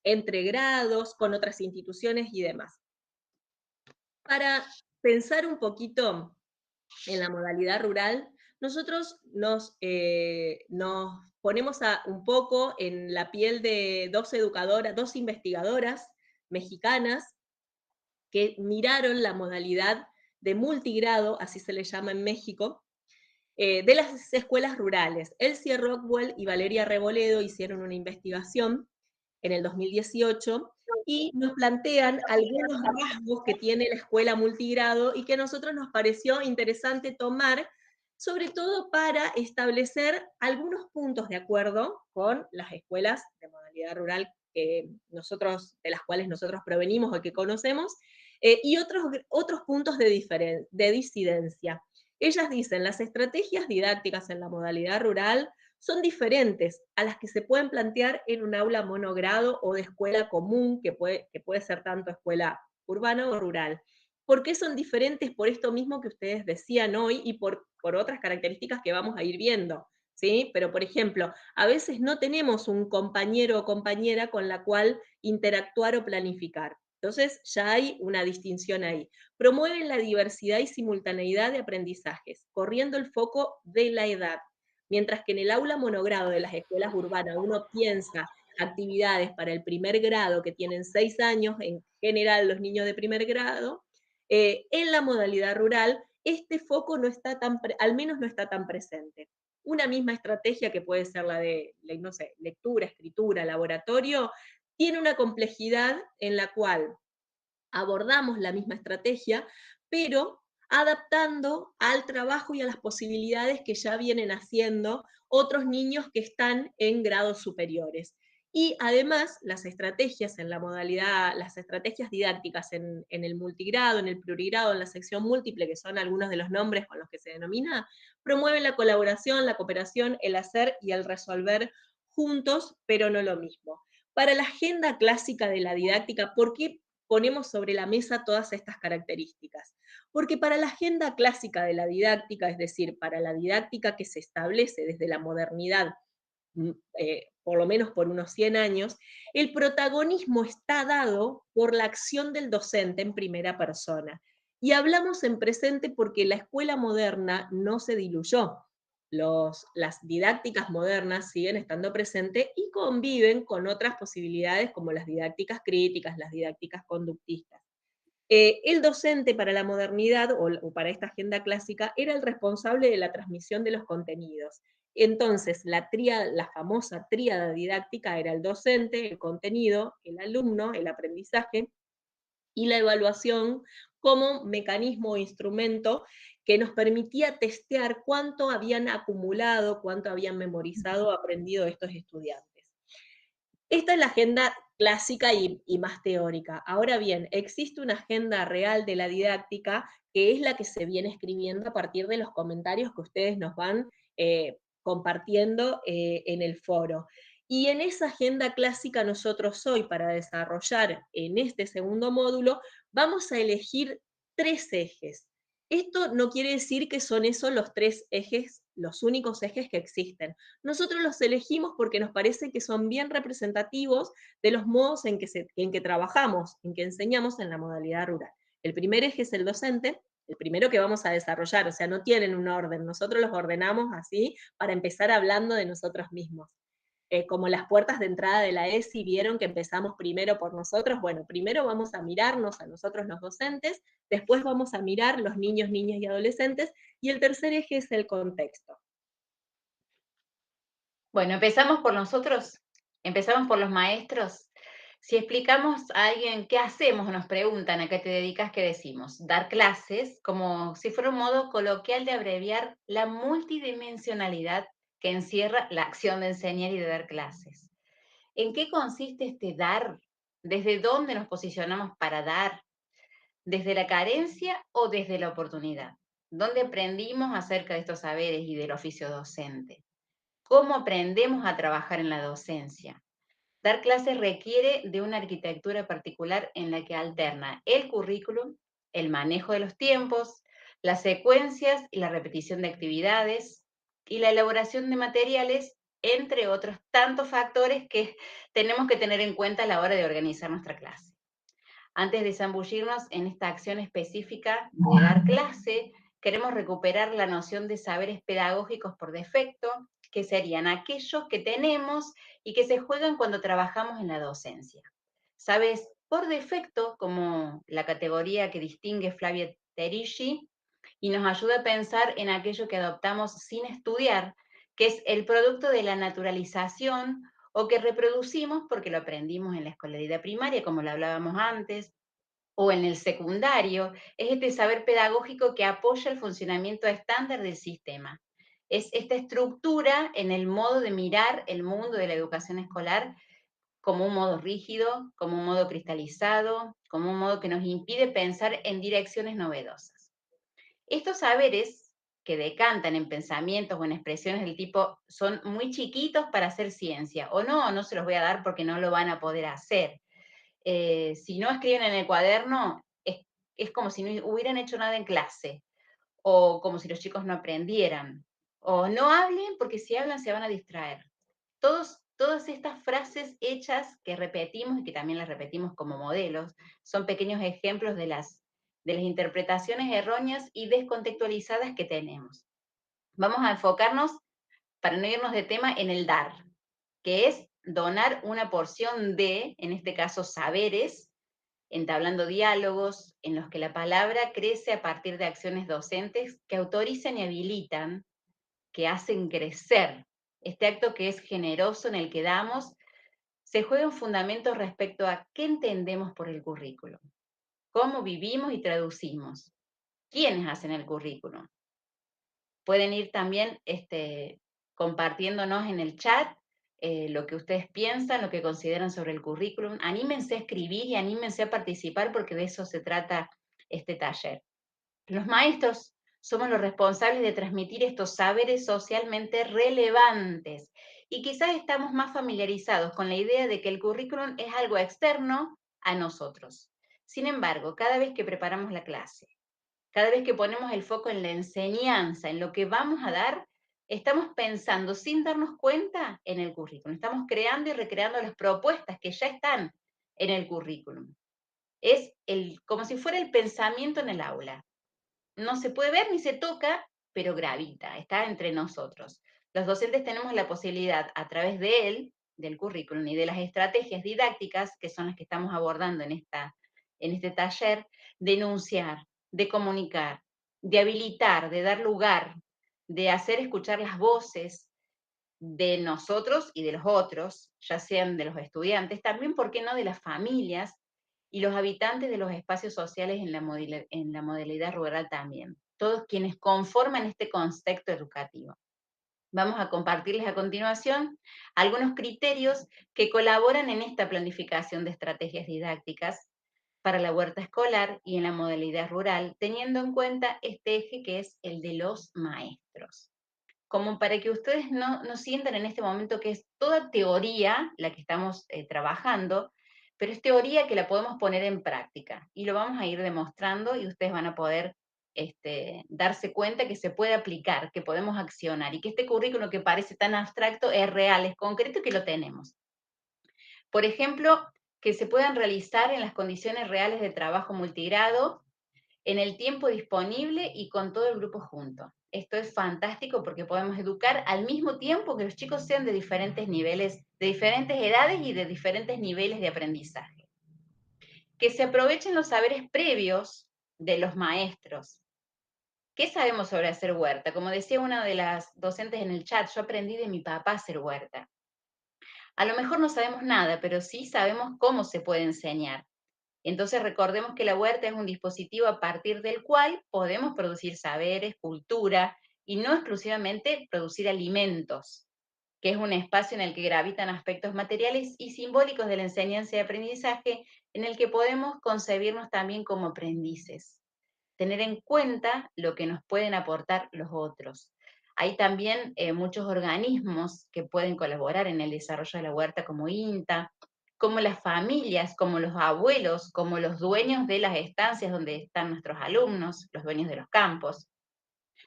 entre grados, con otras instituciones y demás. Para pensar un poquito en la modalidad rural, nosotros nos ponemos un poco en la piel de dos educadoras, dos investigadoras mexicanas que miraron la modalidad de multigrado, así se le llama en México, de las escuelas rurales. Elsie Rockwell y Valeria Reboledo hicieron una investigación en el 2018 y nos plantean algunos rasgos que tiene la escuela multigrado y que a nosotros nos pareció interesante tomar, sobre todo para establecer algunos puntos de acuerdo con las escuelas de modalidad rural de las cuales nosotros provenimos o que conocemos, y otros puntos de disidencia. Ellas dicen, las estrategias didácticas en la modalidad rural son diferentes a las que se pueden plantear en un aula monogrado o de escuela común, que puede ser tanto escuela urbana o rural. ¿Por qué son diferentes? Por esto mismo que ustedes decían hoy y por otras características que vamos a ir viendo, ¿sí? Pero, por ejemplo, a veces no tenemos un compañero o compañera con la cual interactuar o planificar. Entonces ya hay una distinción ahí. Promueven la diversidad y simultaneidad de aprendizajes, corriendo el foco de la edad. Mientras que en el aula monogrado de las escuelas urbanas uno piensa actividades para el primer grado que tienen 6 años, en general los niños de primer grado, en la modalidad rural este foco no está al menos no está tan presente. una misma estrategia que puede ser la de, no sé, lectura, escritura, laboratorio, tiene una complejidad en la cual abordamos la misma estrategia, pero adaptando al trabajo y a las posibilidades que ya vienen haciendo otros niños que están en grados superiores. Y además, las estrategias en la modalidad, las estrategias didácticas en el multigrado, en el plurigrado, en la sección múltiple, que son algunos de los nombres con los que se denomina, promueven la colaboración, la cooperación, el hacer y el resolver juntos, pero no lo mismo. Para la agenda clásica de la didáctica, ¿por qué ponemos sobre la mesa todas estas características? Porque para la agenda clásica de la didáctica, es decir, para la didáctica que se establece desde la modernidad, por lo menos por unos 100 años, el protagonismo está dado por la acción del docente en primera persona. Y hablamos en presente porque la escuela moderna no se diluyó. Las didácticas modernas siguen estando presentes y conviven con otras posibilidades como las didácticas críticas, las didácticas conductistas. El docente para la modernidad o para esta agenda clásica era el responsable de la transmisión de los contenidos. Entonces, la famosa tríada didáctica era el docente, el contenido, el alumno, el aprendizaje y la evaluación como mecanismo o instrumento que nos permitía testear cuánto habían acumulado, cuánto habían memorizado o aprendido estos estudiantes. Esta es la agenda clásica y más teórica. Ahora bien, existe una agenda real de la didáctica que es la que se viene escribiendo a partir de los comentarios que ustedes nos van compartiendo en el foro. Y en esa agenda clásica nosotros hoy, para desarrollar en este segundo módulo, vamos a elegir 3 ejes. Esto no quiere decir que son esos los 3 ejes, los únicos ejes que existen. Nosotros los elegimos porque nos parece que son bien representativos de los modos en que trabajamos, en que enseñamos en la modalidad rural. El primer eje es el docente, el primero que vamos a desarrollar, o sea, no tienen un orden, nosotros los ordenamos así para empezar hablando de nosotros mismos. Como las puertas de entrada de la ESI vieron que empezamos primero por nosotros, bueno, primero vamos a mirarnos a nosotros los docentes, después vamos a mirar los niños, niñas y adolescentes, y el tercer eje es el contexto. Bueno, empezamos por nosotros, empezamos por los maestros. Si explicamos a alguien qué hacemos, nos preguntan a qué te dedicas, ¿qué decimos? Dar clases, como si fuera un modo coloquial de abreviar la multidimensionalidad que encierra la acción de enseñar y de dar clases. ¿En qué consiste este dar? ¿Desde dónde nos posicionamos para dar? ¿Desde la carencia o desde la oportunidad? ¿Dónde aprendimos acerca de estos saberes y del oficio docente? ¿Cómo aprendemos a trabajar en la docencia? Dar clases requiere de una arquitectura particular en la que alterna el currículum, el manejo de los tiempos, las secuencias y la repetición de actividades y la elaboración de materiales, entre otros tantos factores que tenemos que tener en cuenta a la hora de organizar nuestra clase. Antes de zambullirnos en esta acción específica de dar clase, queremos recuperar la noción de saberes pedagógicos por defecto, que serían aquellos que tenemos y que se juegan cuando trabajamos en la docencia. Sabes por defecto, como la categoría que distingue Flavia Terici, y nos ayuda a pensar en aquello que adoptamos sin estudiar, que es el producto de la naturalización o que reproducimos porque lo aprendimos en la escolaridad primaria, como lo hablábamos antes, o en el secundario, es este saber pedagógico que apoya el funcionamiento estándar del sistema. Es esta estructura en el modo de mirar el mundo de la educación escolar como un modo rígido, como un modo cristalizado, como un modo que nos impide pensar en direcciones novedosas. Estos saberes que decantan en pensamientos o en expresiones del tipo son muy chiquitos para hacer ciencia, o no se los voy a dar porque no lo van a poder hacer. Si no escriben en el cuaderno, es como si no hubieran hecho nada en clase, o como si los chicos no aprendieran, o no hablen porque si hablan se van a distraer. Todas estas frases hechas que repetimos y que también las repetimos como modelos, son pequeños ejemplos de las interpretaciones erróneas y descontextualizadas que tenemos. Vamos a enfocarnos, para no irnos de tema, en el dar, que es donar una porción de, en este caso, saberes, entablando diálogos en los que la palabra crece a partir de acciones docentes que autorizan y habilitan que hacen crecer, este acto que es generoso en el que damos, se juega un fundamento respecto a qué entendemos por el currículum, cómo vivimos y traducimos, quiénes hacen el currículum. Pueden ir también compartiéndonos en el chat lo que ustedes piensan, lo que consideran sobre el currículum. Anímense a escribir y anímense a participar porque de eso se trata este taller. Los maestros somos los responsables de transmitir estos saberes socialmente relevantes y quizás estamos más familiarizados con la idea de que el currículum es algo externo a nosotros. Sin embargo, cada vez que preparamos la clase, cada vez que ponemos el foco en la enseñanza, en lo que vamos a dar, estamos pensando sin darnos cuenta en el currículum. Estamos creando y recreando las propuestas que ya están en el currículum. Es como si fuera el pensamiento en el aula. No se puede ver ni se toca, pero gravita, está entre nosotros. Los docentes tenemos la posibilidad, a través de él, del currículum y de las estrategias didácticas, que son las que estamos abordando en este taller, de enunciar, de comunicar, de habilitar, de dar lugar, de hacer escuchar las voces de nosotros y de los otros, ya sean de los estudiantes, también, ¿por qué no?, de las familias y los habitantes de los espacios sociales en la modalidad rural también, todos quienes conforman este contexto educativo. Vamos a compartirles a continuación algunos criterios que colaboran en esta planificación de estrategias didácticas para la huerta escolar y en la modalidad rural, teniendo en cuenta este eje que es el de los maestros, como para que ustedes no sientan en este momento que es toda teoría la que estamos trabajando, pero es teoría que la podemos poner en práctica y lo vamos a ir demostrando y ustedes van a poder darse cuenta que se puede aplicar, que podemos accionar y que este currículo que parece tan abstracto es real, es concreto y que lo tenemos. Por ejemplo, que se puedan realizar en las condiciones reales de trabajo multigrado, en el tiempo disponible y con todo el grupo junto. Esto es fantástico porque podemos educar al mismo tiempo que los chicos sean de diferentes niveles, de diferentes edades y de diferentes niveles de aprendizaje. Que se aprovechen los saberes previos de los maestros. ¿Qué sabemos sobre hacer huerta? Como decía una de las docentes en el chat, yo aprendí de mi papá a hacer huerta. A lo mejor no sabemos nada, pero sí sabemos cómo se puede enseñar. Entonces recordemos que la huerta es un dispositivo a partir del cual podemos producir saberes, cultura y no exclusivamente producir alimentos, que es un espacio en el que gravitan aspectos materiales y simbólicos de la enseñanza y aprendizaje, en el que podemos concebirnos también como aprendices, tener en cuenta lo que nos pueden aportar los otros. Hay también muchos organismos que pueden colaborar en el desarrollo de la huerta, como INTA, como las familias, como los abuelos, como los dueños de las estancias donde están nuestros alumnos, los dueños de los campos.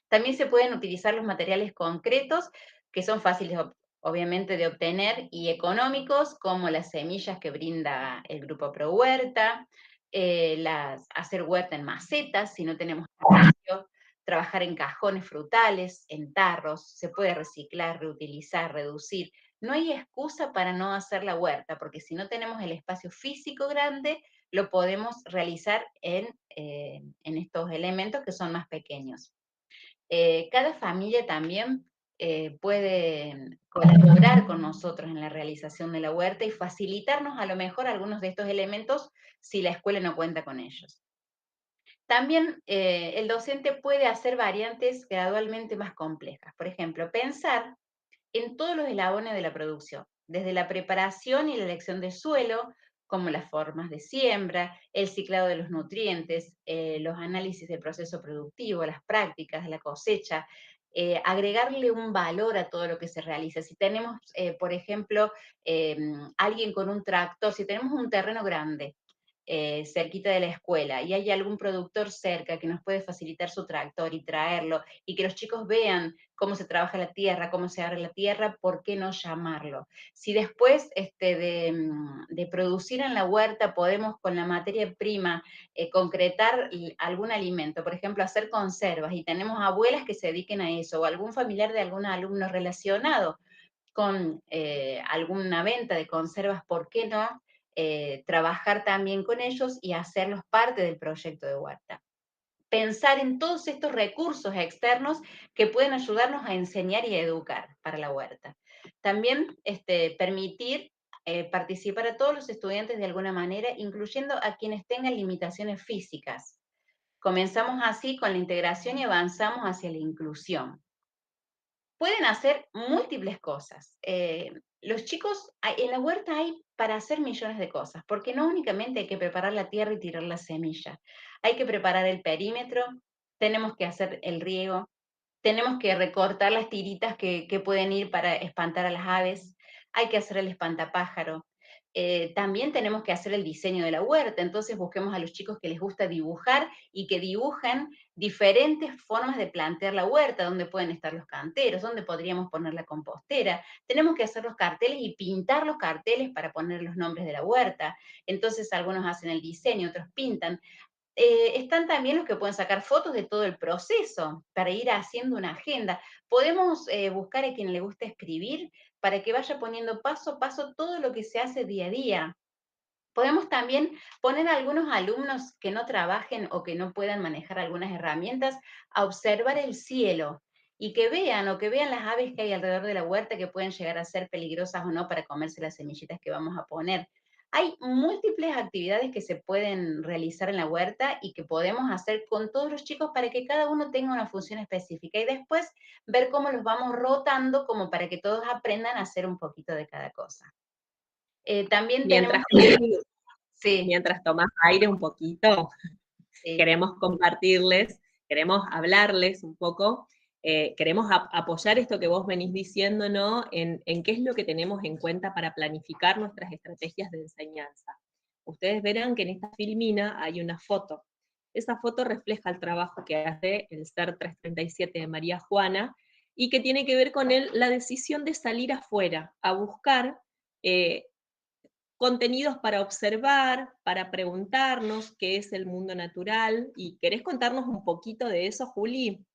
También se pueden utilizar los materiales concretos que son fáciles, obviamente, de obtener y económicos, como las semillas que brinda el Grupo Pro Huerta, hacer huerta en macetas si no tenemos espacio, trabajar en cajones frutales, en tarros, se puede reciclar, reutilizar, reducir. No hay excusa para no hacer la huerta, porque si no tenemos el espacio físico grande, lo podemos realizar en estos elementos que son más pequeños. Cada familia también puede colaborar con nosotros en la realización de la huerta y facilitarnos a lo mejor algunos de estos elementos si la escuela no cuenta con ellos. También el docente puede hacer variantes gradualmente más complejas. Por ejemplo, pensar en todos los eslabones de la producción, desde la preparación y la elección del suelo, como las formas de siembra, el ciclado de los nutrientes, los análisis del proceso productivo, las prácticas de la cosecha, agregarle un valor a todo lo que se realiza. Si tenemos, por ejemplo, alguien con un tractor, si tenemos un terreno grande, cerquita de la escuela y hay algún productor cerca que nos puede facilitar su tractor y traerlo y que los chicos vean cómo se trabaja la tierra, cómo se abre la tierra, ¿por qué no llamarlo? Si después de producir en la huerta podemos con la materia prima concretar algún alimento, por ejemplo, hacer conservas y tenemos abuelas que se dediquen a eso o algún familiar de algún alumno relacionado con alguna venta de conservas, ¿por qué no? Trabajar también con ellos y hacerlos parte del proyecto de huerta. pensar en todos estos recursos externos que pueden ayudarnos a enseñar y a educar para la huerta. También permitir participar a todos los estudiantes de alguna manera, incluyendo a quienes tengan limitaciones físicas. Comenzamos así con la integración y avanzamos hacia la inclusión. Pueden hacer múltiples cosas. Los chicos, en la huerta hay para hacer millones de cosas, porque no únicamente hay que preparar la tierra y tirar la semilla, hay que preparar el perímetro, tenemos que hacer el riego, tenemos que recortar las tiritas que pueden ir para espantar a las aves, hay que hacer el espantapájaro. También tenemos que hacer el diseño de la huerta, entonces busquemos a los chicos que les gusta dibujar y que dibujan diferentes formas de plantear la huerta, dónde pueden estar los canteros, dónde podríamos poner la compostera. Tenemos que hacer los carteles y pintar los carteles para poner los nombres de la huerta. Entonces algunos hacen el diseño, otros pintan. Están también los que pueden sacar fotos de todo el proceso para ir haciendo una agenda. Podemos buscar a quien le gusta escribir para que vaya poniendo paso a paso todo lo que se hace día a día. Podemos también poner a algunos alumnos que no trabajen o que no puedan manejar algunas herramientas a observar el cielo y que vean o que vean las aves que hay alrededor de la huerta que pueden llegar a ser peligrosas o no para comerse las semillitas que vamos a poner. Hay múltiples actividades que se pueden realizar en la huerta y que podemos hacer con todos los chicos para que cada uno tenga una función específica y después ver cómo los vamos rotando como para que todos aprendan a hacer un poquito de cada cosa. También tenemos Mientras, que... Sí, mientras tomás aire un poquito, sí. queremos compartirles, queremos hablarles un poco, queremos apoyar esto que vos venís diciendo, ¿no? En qué es lo que tenemos en cuenta para planificar nuestras estrategias de enseñanza. Ustedes verán que en esta filmina hay una foto. Esa foto refleja el trabajo que hace el SER 337 de María Juana y que tiene que ver con la decisión de salir afuera a buscar contenidos para observar, para preguntarnos qué es el mundo natural. ¿Y querés contarnos un poquito de eso, Juli?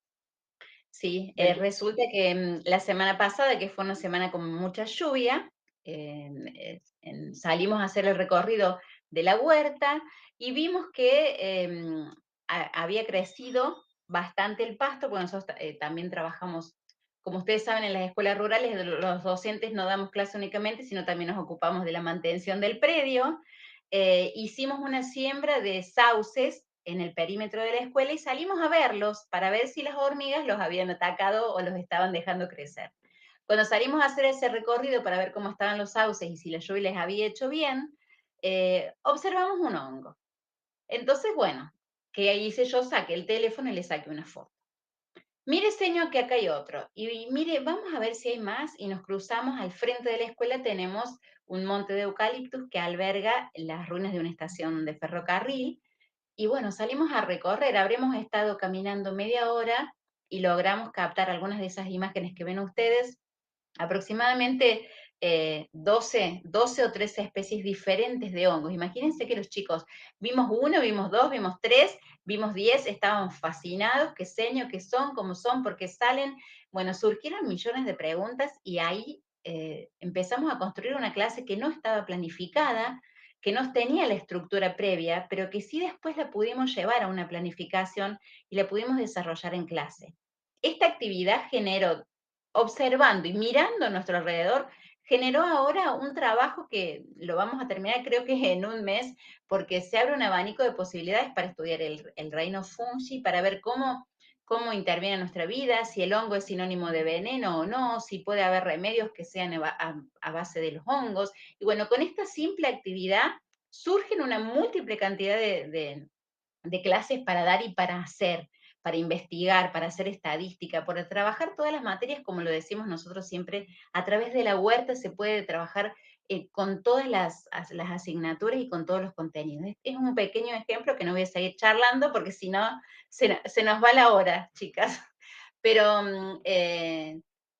Sí, resulta que la semana pasada, que fue una semana con mucha lluvia, salimos a hacer el recorrido de la huerta y vimos que había crecido bastante el pasto, porque nosotros también trabajamos, como ustedes saben, en las escuelas rurales, los docentes no damos clase únicamente, sino también nos ocupamos de la mantención del predio. Hicimos una siembra de sauces en el perímetro de la escuela y salimos a verlos para ver si las hormigas los habían atacado o los estaban dejando crecer. Cuando salimos a hacer ese recorrido para ver cómo estaban los sauces y si la lluvia les había hecho bien, observamos un hongo. Entonces, bueno, ¿qué hice yo? Saqué el teléfono y le saqué una foto. Mire, señor, que acá hay otro. Y mire, vamos a ver si hay más. Y nos cruzamos al frente de la escuela, tenemos un monte de eucaliptus que alberga las ruinas de una estación de ferrocarril. Y bueno, salimos a recorrer, habremos estado caminando media hora y logramos captar algunas de esas imágenes que ven ustedes, aproximadamente 12 o 13 especies diferentes de hongos. Imagínense que los chicos vimos uno, vimos dos, vimos tres, vimos 10, estaban fascinados, qué seño, qué son, cómo son, por qué salen. Bueno, surgieron millones de preguntas y ahí empezamos a construir una clase que no estaba planificada, que no tenía la estructura previa, pero que sí después la pudimos llevar a una planificación y la pudimos desarrollar en clase. Esta actividad generó, observando y mirando a nuestro alrededor, generó ahora un trabajo que lo vamos a terminar creo que en un mes, porque se abre un abanico de posibilidades para estudiar el reino fungi, para ver cómo interviene en nuestra vida, si el hongo es sinónimo de veneno o no, si puede haber remedios que sean a base de los hongos. Y bueno, con esta simple actividad surgen una múltiple cantidad de clases para dar y para hacer, para investigar, para hacer estadística, para trabajar todas las materias, como lo decimos nosotros siempre, a través de la huerta se puede trabajar con todas las asignaturas y con todos los contenidos. Es un pequeño ejemplo que no voy a seguir charlando porque si no se nos va la hora, chicas. Pero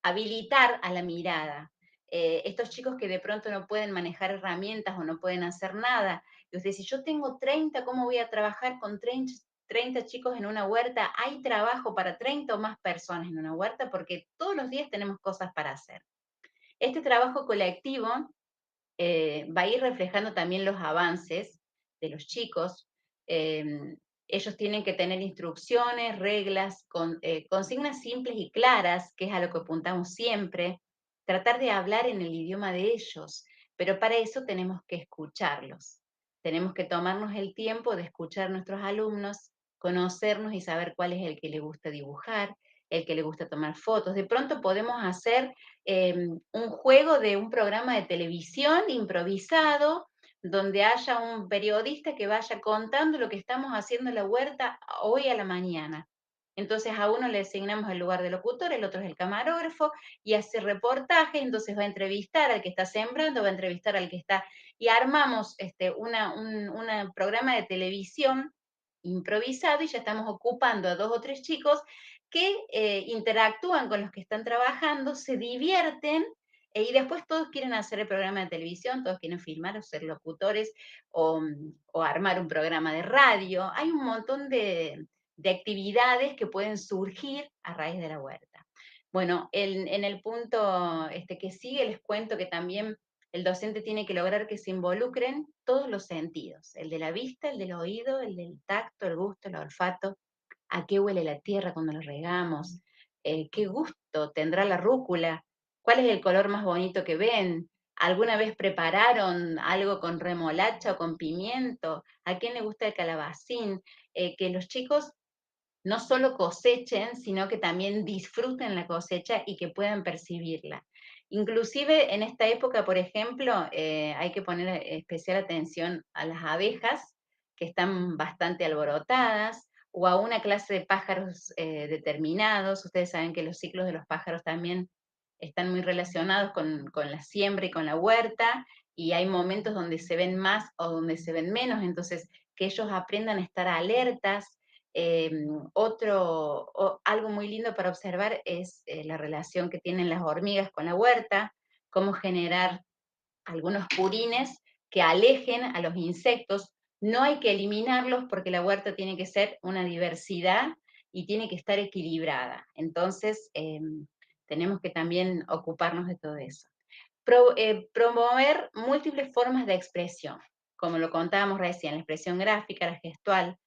habilitar a la mirada. Estos chicos que de pronto no pueden manejar herramientas o no pueden hacer nada, y usted dice, yo tengo 30, ¿cómo voy a trabajar con 30 chicos en una huerta? Hay trabajo para 30 o más personas en una huerta porque todos los días tenemos cosas para hacer. Este trabajo colectivo va a ir reflejando también los avances de los chicos. Ellos tienen que tener instrucciones, reglas, consignas simples y claras, que es a lo que apuntamos siempre, tratar de hablar en el idioma de ellos, pero para eso tenemos que escucharlos. Tenemos que tomarnos el tiempo de escuchar a nuestros alumnos, conocernos y saber cuál es el que le gusta dibujar, el que le gusta tomar fotos. De pronto podemos hacer un juego de un programa de televisión improvisado, donde haya un periodista que vaya contando lo que estamos haciendo en la huerta hoy a la mañana. Entonces a uno le asignamos el lugar de locutor, el otro es el camarógrafo, y hace reportaje, entonces va a entrevistar al que está sembrando, va a entrevistar al que está... Y armamos un programa de televisión improvisado y ya estamos ocupando a 2 o 3 chicos que interactúan con los que están trabajando, se divierten y después todos quieren hacer el programa de televisión, todos quieren filmar o ser locutores o armar un programa de radio. Hay un montón de actividades que pueden surgir a raíz de la huerta. Bueno, en el punto que sigue les cuento que también el docente tiene que lograr que se involucren todos los sentidos, el de la vista, el del oído, el del tacto, el gusto, el olfato, a qué huele la tierra cuando la regamos, qué gusto tendrá la rúcula, cuál es el color más bonito que ven, alguna vez prepararon algo con remolacha o con pimiento, a quién le gusta el calabacín, que los chicos no solo cosechen, sino que también disfruten la cosecha y que puedan percibirla. Inclusive en esta época, por ejemplo, hay que poner especial atención a las abejas, que están bastante alborotadas, o a una clase de pájaros determinados. Ustedes saben que los ciclos de los pájaros también están muy relacionados con la siembra y con la huerta, y hay momentos donde se ven más o donde se ven menos, entonces que ellos aprendan a estar alertas. Algo muy lindo para observar es la relación que tienen las hormigas con la huerta, cómo generar algunos purines que alejen a los insectos. No hay que eliminarlos porque la huerta tiene que ser una diversidad y tiene que estar equilibrada. Entonces, tenemos que también ocuparnos de todo eso. Promover múltiples formas de expresión, como lo contábamos recién, la expresión gráfica, la gestual,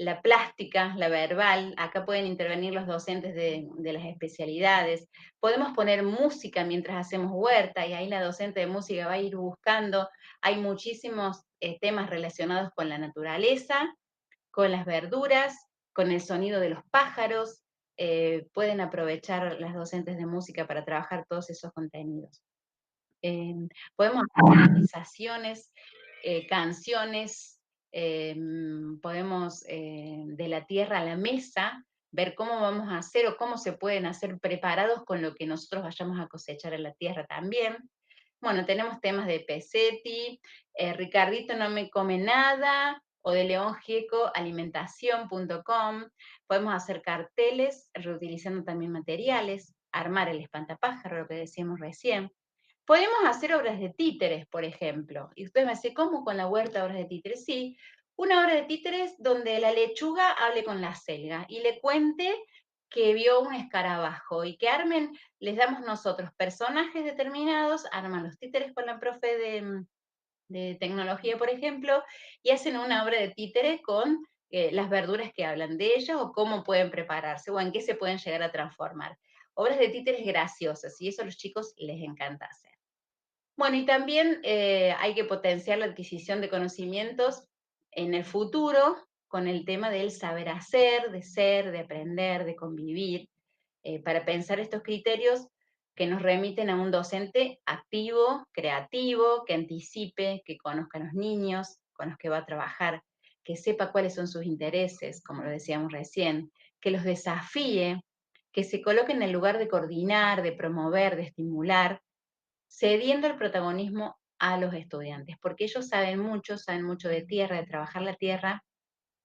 la plástica, la verbal. Acá pueden intervenir los docentes de las especialidades. Podemos poner música mientras hacemos huerta, y ahí la docente de música va a ir buscando. Hay muchísimos temas relacionados con la naturaleza, con las verduras, con el sonido de los pájaros. Pueden aprovechar las docentes de música para trabajar todos esos contenidos. Podemos hacer dramatizaciones, canciones, podemos de la tierra a la mesa, ver cómo vamos a hacer o cómo se pueden hacer preparados con lo que nosotros vayamos a cosechar en la tierra también. Bueno, tenemos temas de Pesetti, Ricardito no me come nada, o de León Gieco, alimentación.com. Podemos hacer carteles reutilizando también materiales, armar el espantapájaro, lo que decíamos recién. Podemos hacer obras de títeres, por ejemplo. Y ustedes me dicen, ¿cómo con la huerta obras de títeres? Sí, una obra de títeres donde la lechuga hable con la selga y le cuente que vio un escarabajo, y que armen, les damos nosotros personajes determinados, arman los títeres con la profe de tecnología, por ejemplo, y hacen una obra de títere con las verduras que hablan de ellas, o cómo pueden prepararse, o en qué se pueden llegar a transformar. Obras de títeres graciosas, y eso a los chicos les encanta hacer. Bueno, y también hay que potenciar la adquisición de conocimientos en el futuro con el tema del saber hacer, de ser, de aprender, de convivir, para pensar estos criterios que nos remiten a un docente activo, creativo, que anticipe, que conozca a los niños con los que va a trabajar, que sepa cuáles son sus intereses, como lo decíamos recién, que los desafíe, que se coloque en el lugar de coordinar, de promover, de estimular, cediendo el protagonismo a los estudiantes, porque ellos saben mucho de tierra, de trabajar la tierra,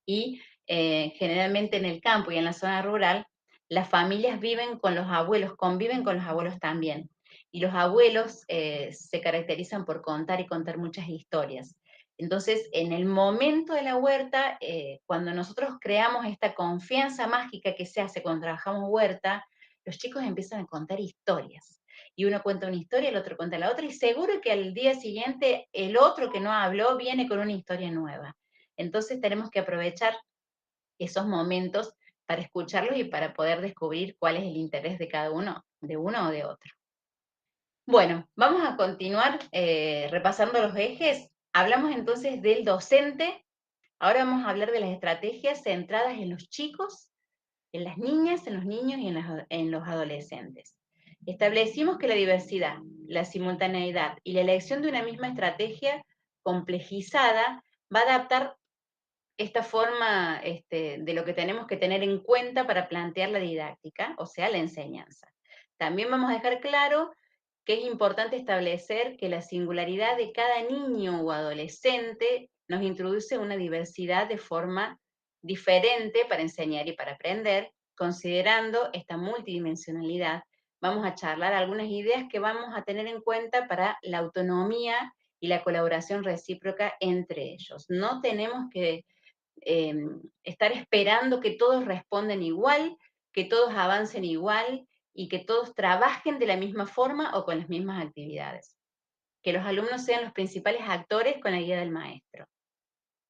y generalmente en el campo y en la zona rural, las familias viven con los abuelos, conviven con los abuelos también, y los abuelos se caracterizan por contar y contar muchas historias. Entonces, en el momento de la huerta, cuando nosotros creamos esta confianza mágica que se hace cuando trabajamos huerta, los chicos empiezan a contar historias. Y uno cuenta una historia, el otro cuenta la otra, y seguro que al día siguiente el otro que no habló viene con una historia nueva. Entonces tenemos que aprovechar esos momentos para escucharlos y para poder descubrir cuál es el interés de cada uno, de uno o de otro. Bueno, vamos a continuar repasando los ejes. Hablamos entonces del docente. Ahora vamos a hablar de las estrategias centradas en los chicos, en las niñas, en los niños y en los adolescentes. Establecimos que la diversidad, la simultaneidad y la elección de una misma estrategia complejizada va a adaptar esta forma de lo que tenemos que tener en cuenta para plantear la didáctica, o sea, la enseñanza. También vamos a dejar claro que es importante establecer que la singularidad de cada niño o adolescente nos introduce una diversidad de forma diferente para enseñar y para aprender. Considerando esta multidimensionalidad, vamos a charlar algunas ideas que vamos a tener en cuenta para la autonomía y la colaboración recíproca entre ellos. No tenemos que eh, estar esperando que todos respondan igual, que todos avancen igual y que todos trabajen de la misma forma o con las mismas actividades. Que los alumnos sean los principales actores con la guía del maestro.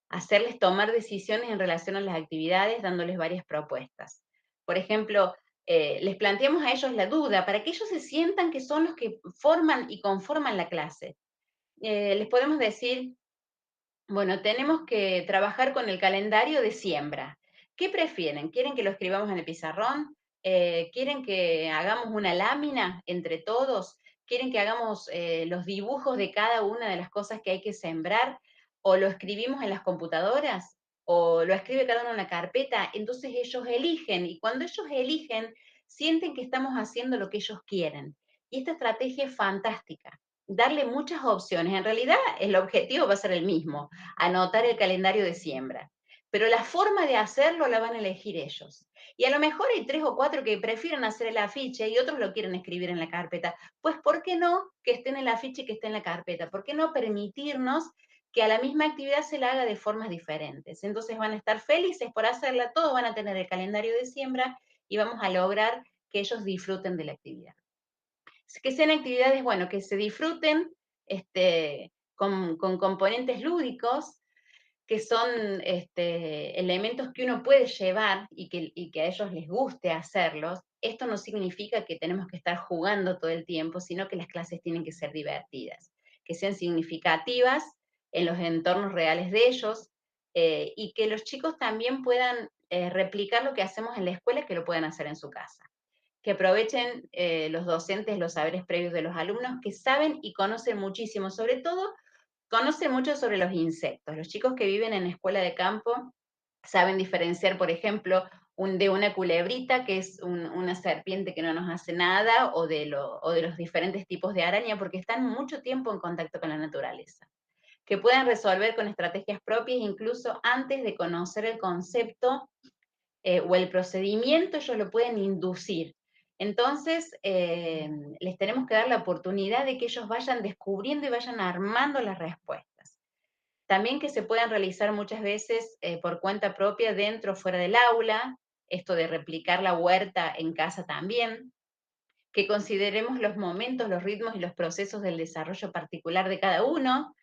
Hacerles tomar decisiones en relación a las actividades, dándoles varias propuestas. Por ejemplo, les planteamos a ellos la duda para que ellos se sientan que son los que forman y conforman la clase. Les podemos decir, bueno, tenemos que trabajar con el calendario de siembra. ¿Qué prefieren? ¿Quieren que lo escribamos en el pizarrón? ¿Quieren que hagamos una lámina entre todos? ¿Quieren que hagamos los dibujos de cada una de las cosas que hay que sembrar? ¿O lo escribimos en las computadoras? ¿O lo escribe cada uno en una carpeta? Entonces ellos eligen, y cuando ellos eligen, sienten que estamos haciendo lo que ellos quieren. Y esta estrategia es fantástica, darle muchas opciones. En realidad, el objetivo va a ser el mismo, anotar el calendario de siembra. Pero la forma de hacerlo la van a elegir ellos. Y a lo mejor hay 3 o 4 que prefieren hacer el afiche y otros lo quieren escribir en la carpeta. Pues, ¿por qué no que esté en el afiche y que esté en la carpeta? ¿Por qué no permitirnos que a la misma actividad se la haga de formas diferentes? Entonces van a estar felices por hacerla, todos van a tener el calendario de siembra y vamos a lograr que ellos disfruten de la actividad. Que sean actividades, bueno, que se disfruten, con componentes lúdicos, que son elementos que uno puede llevar y que a ellos les guste hacerlos. Esto no significa que tenemos que estar jugando todo el tiempo, sino que las clases tienen que ser divertidas, que sean significativas en los entornos reales de ellos, y que los chicos también puedan replicar lo que hacemos en la escuela, que lo puedan hacer en su casa. Que aprovechen los docentes los saberes previos de los alumnos, que saben y conocen muchísimo, sobre todo conocen mucho sobre los insectos. Los chicos que viven en escuela de campo saben diferenciar, por ejemplo, de una culebrita, que es una serpiente que no nos hace nada, o de los diferentes tipos de araña, porque están mucho tiempo en contacto con la naturaleza. Que puedan resolver con estrategias propias, incluso antes de conocer el concepto o el procedimiento, ellos lo pueden inducir. Entonces, les tenemos que dar la oportunidad de que ellos vayan descubriendo y vayan armando las respuestas. También que se puedan realizar muchas veces por cuenta propia, dentro o fuera del aula, esto de replicar la huerta en casa también. Que consideremos los momentos, los ritmos y los procesos del desarrollo particular de cada uno,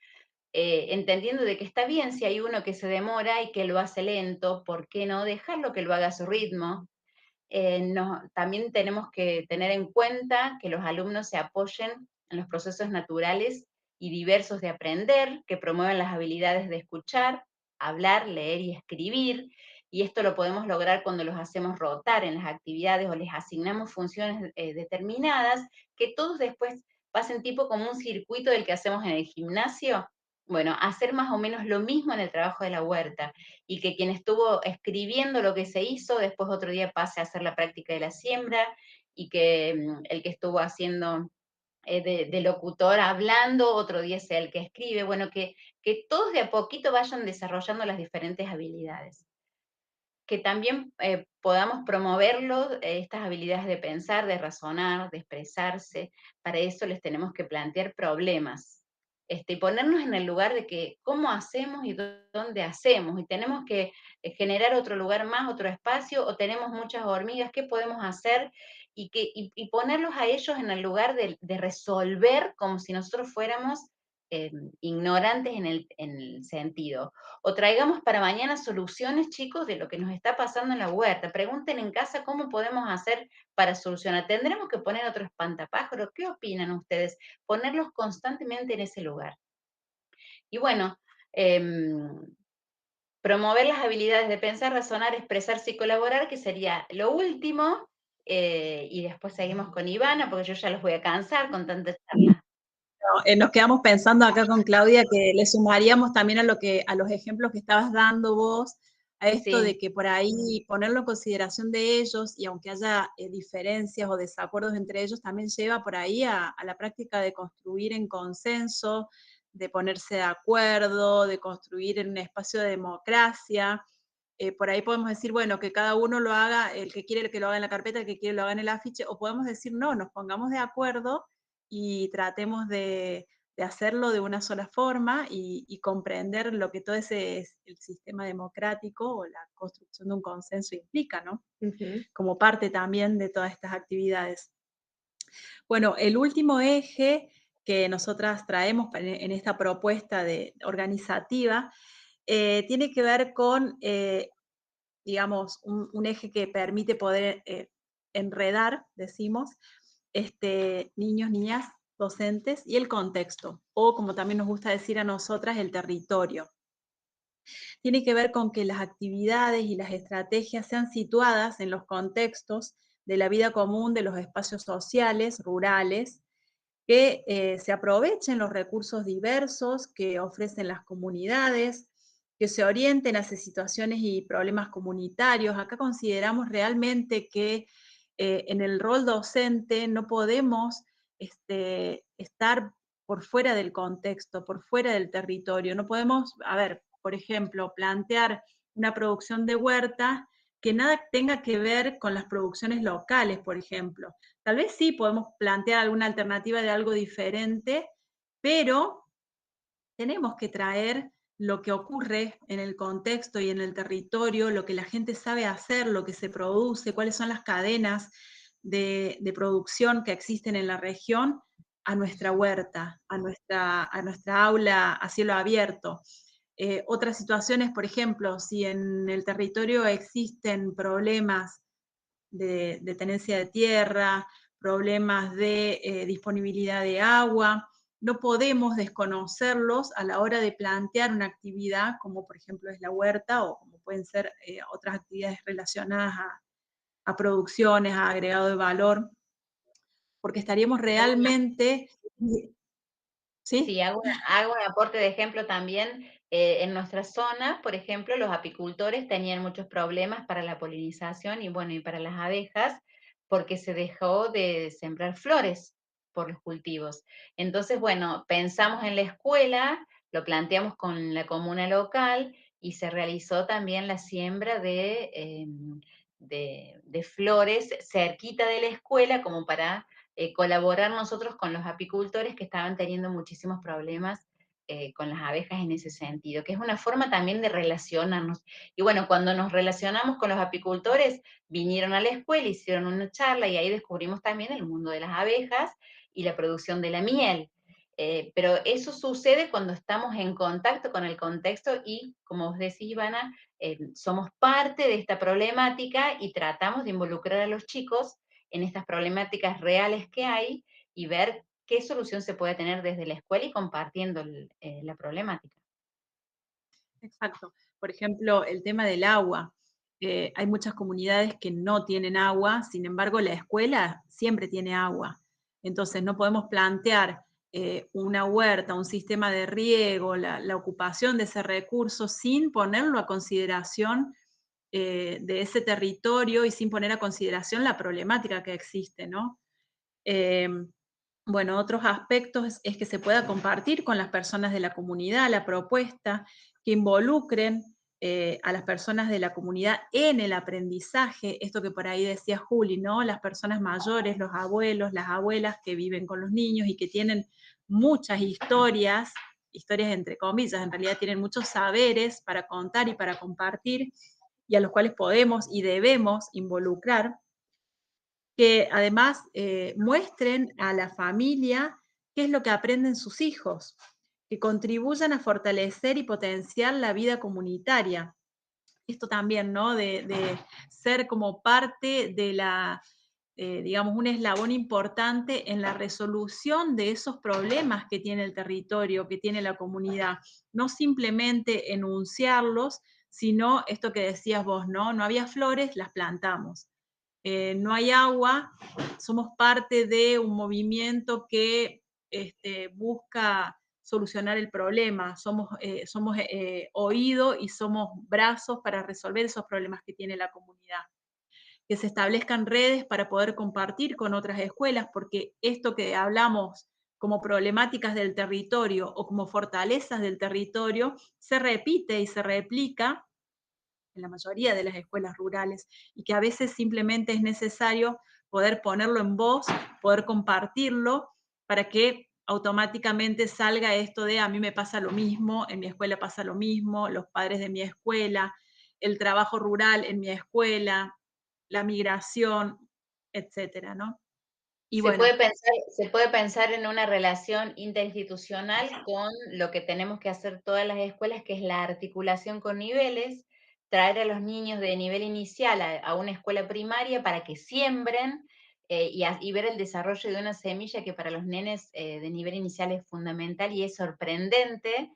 entendiendo de que está bien si hay uno que se demora y que lo hace lento, ¿por qué no dejarlo que lo haga a su ritmo? También tenemos que tener en cuenta que los alumnos se apoyen en los procesos naturales y diversos de aprender, que promuevan las habilidades de escuchar, hablar, leer y escribir, y esto lo podemos lograr cuando los hacemos rotar en las actividades o les asignamos funciones determinadas, que todos después pasen tipo como un circuito del que hacemos en el gimnasio. Bueno, hacer más o menos lo mismo en el trabajo de la huerta, y que quien estuvo escribiendo lo que se hizo, después otro día pase a hacer la práctica de la siembra, y que el que estuvo haciendo de locutor hablando, otro día sea el que escribe, bueno, que todos de a poquito vayan desarrollando las diferentes habilidades. Que también podamos promoverlo, estas habilidades de pensar, de razonar, de expresarse. Para eso les tenemos que plantear problemas, y ponernos en el lugar de que cómo hacemos y dónde hacemos, y tenemos que generar otro lugar más, otro espacio, o tenemos muchas hormigas, ¿qué podemos hacer? Y ponerlos a ellos en el lugar de resolver como si nosotros fuéramos ignorantes en el sentido. O traigamos para mañana soluciones, chicos, de lo que nos está pasando en la huerta. Pregunten en casa cómo podemos hacer para solucionar. ¿Tendremos que poner otro espantapájaros? ¿Qué opinan ustedes? Ponerlos constantemente en ese lugar. Y bueno, promover las habilidades de pensar, razonar, expresarse y colaborar, que sería lo último, y después seguimos con Ivana, porque yo ya los voy a cansar con tanta charla. Nos quedamos pensando acá con Claudia que le sumaríamos también a los ejemplos que estabas dando vos, a esto Sí. de que por ahí ponerlo en consideración de ellos, y aunque haya diferencias o desacuerdos entre ellos, también lleva por ahí a la práctica de construir en consenso, de ponerse de acuerdo, de construir en un espacio de democracia. Por ahí podemos decir, bueno, que cada uno lo haga, el que quiere que lo haga en la carpeta, el que quiere lo haga en el afiche, o podemos decir, no, nos pongamos de acuerdo y tratemos de hacerlo de una sola forma y comprender lo que todo ese es el sistema democrático o la construcción de un consenso implica, ¿no? Como parte también de todas estas actividades. Bueno, el último eje que nosotras traemos en esta propuesta organizativa tiene que ver con, digamos, un eje que permite poder enredar, decimos, niños, niñas, docentes y el contexto, o como también nos gusta decir a nosotras, el territorio. Tiene que ver con que las actividades y las estrategias sean situadas en los contextos de la vida común de los espacios sociales, rurales, que se aprovechen los recursos diversos que ofrecen las comunidades, que se orienten hacia situaciones y problemas comunitarios. Acá consideramos realmente que en el rol docente no podemos estar por fuera del contexto, por fuera del territorio. No podemos, a ver, por ejemplo, plantear una producción de huerta que nada tenga que ver con las producciones locales, por ejemplo. Tal vez sí podemos plantear alguna alternativa de algo diferente, pero tenemos que traer lo que ocurre en el contexto y en el territorio, lo que la gente sabe hacer, lo que se produce, cuáles son las cadenas de producción que existen en la región, a nuestra huerta, a nuestra aula a cielo abierto. Otras situaciones, por ejemplo, si en el territorio existen problemas de tenencia de tierra, problemas de disponibilidad de agua, no podemos desconocerlos a la hora de plantear una actividad como por ejemplo es la huerta o como pueden ser otras actividades relacionadas a producciones, a agregado de valor, porque estaríamos realmente... ¿Sí? Sí, hago un aporte de ejemplo también. En nuestra zona, por ejemplo, los apicultores tenían muchos problemas para la polinización y bueno, y para las abejas, porque se dejó de sembrar flores por los cultivos. Entonces, bueno, pensamos en la escuela, lo planteamos con la comuna local y se realizó también la siembra de flores cerquita de la escuela como para colaborar nosotros con los apicultores que estaban teniendo muchísimos problemas con las abejas en ese sentido, que es una forma también de relacionarnos. Y bueno, cuando nos relacionamos con los apicultores, vinieron a la escuela, hicieron una charla y ahí descubrimos también el mundo de las abejas y la producción de la miel. Pero eso sucede cuando estamos en contacto con el contexto y, como vos decís, Ivana, somos parte de esta problemática y tratamos de involucrar a los chicos en estas problemáticas reales que hay y ver qué solución se puede tener desde la escuela y compartiendo la problemática. Exacto. Por ejemplo, el tema del agua. Hay muchas comunidades que no tienen agua, sin embargo, la escuela siempre tiene agua. Entonces, no podemos plantear una huerta, un sistema de riego, la ocupación de ese recurso sin ponerlo a consideración de ese territorio y sin poner a consideración la problemática que existe, ¿no? Bueno, otros aspectos es que se pueda compartir con las personas de la comunidad la propuesta, que involucren a las personas de la comunidad en el aprendizaje, esto que por ahí decía Juli, ¿no? Las personas mayores, los abuelos, las abuelas que viven con los niños y que tienen muchas historias entre comillas, en realidad tienen muchos saberes para contar y para compartir y a los cuales podemos y debemos involucrar, que además muestren a la familia qué es lo que aprenden sus hijos. que contribuyan a fortalecer y potenciar la vida comunitaria. Esto también, ¿no? De ser como parte de la, digamos, un eslabón importante en la resolución de esos problemas que tiene el territorio, que tiene la comunidad. No simplemente enunciarlos, sino esto que decías vos, ¿no? No había flores, las plantamos. No hay agua, somos parte de un movimiento que busca solucionar el problema, somos oído y somos brazos para resolver esos problemas que tiene la comunidad. Que se establezcan redes para poder compartir con otras escuelas, porque esto que hablamos como problemáticas del territorio o como fortalezas del territorio se repite y se replica en la mayoría de las escuelas rurales y que a veces simplemente es necesario poder ponerlo en voz, poder compartirlo para que automáticamente salga esto de a mí me pasa lo mismo, en mi escuela pasa lo mismo, los padres de mi escuela, el trabajo rural en mi escuela, la migración, etcétera, ¿no? Y bueno, Se puede pensar en una relación interinstitucional con lo que tenemos que hacer todas las escuelas, que es la articulación con niveles, traer a los niños de nivel inicial a una escuela primaria para que siembren y ver el desarrollo de una semilla que para los nenes de nivel inicial es fundamental y es sorprendente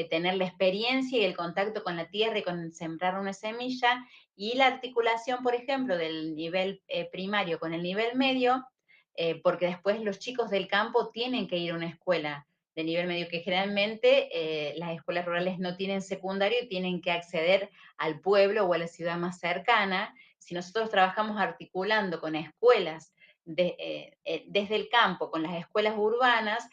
tener la experiencia y el contacto con la tierra y con sembrar una semilla y la articulación, por ejemplo, del nivel primario con el nivel medio porque después los chicos del campo tienen que ir a una escuela de nivel medio, que generalmente las escuelas rurales no tienen secundario y tienen que acceder al pueblo o a la ciudad más cercana. Si nosotros trabajamos articulando con escuelas desde el campo, con las escuelas urbanas,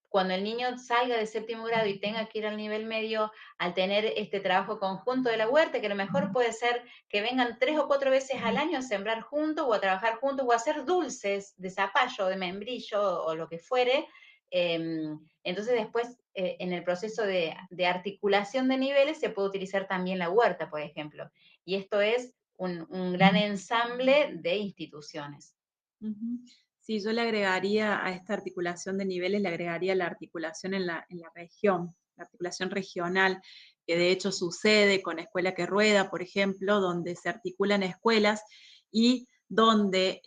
cuando el niño salga de séptimo grado y tenga que ir al nivel medio, al tener este trabajo conjunto de la huerta, que a lo mejor puede ser que vengan 3 o 4 veces al año a sembrar juntos o a trabajar juntos o a hacer dulces de zapallo, de membrillo o lo que fuere. Entonces después en el proceso de articulación de niveles se puede utilizar también la huerta, por ejemplo. Y esto es un gran ensamble de instituciones. ujú. Sí, yo le agregaría a esta articulación de niveles, le agregaría la articulación en la región, la articulación regional, que de hecho sucede con Escuela que Rueda, por ejemplo, donde se articulan escuelas y donde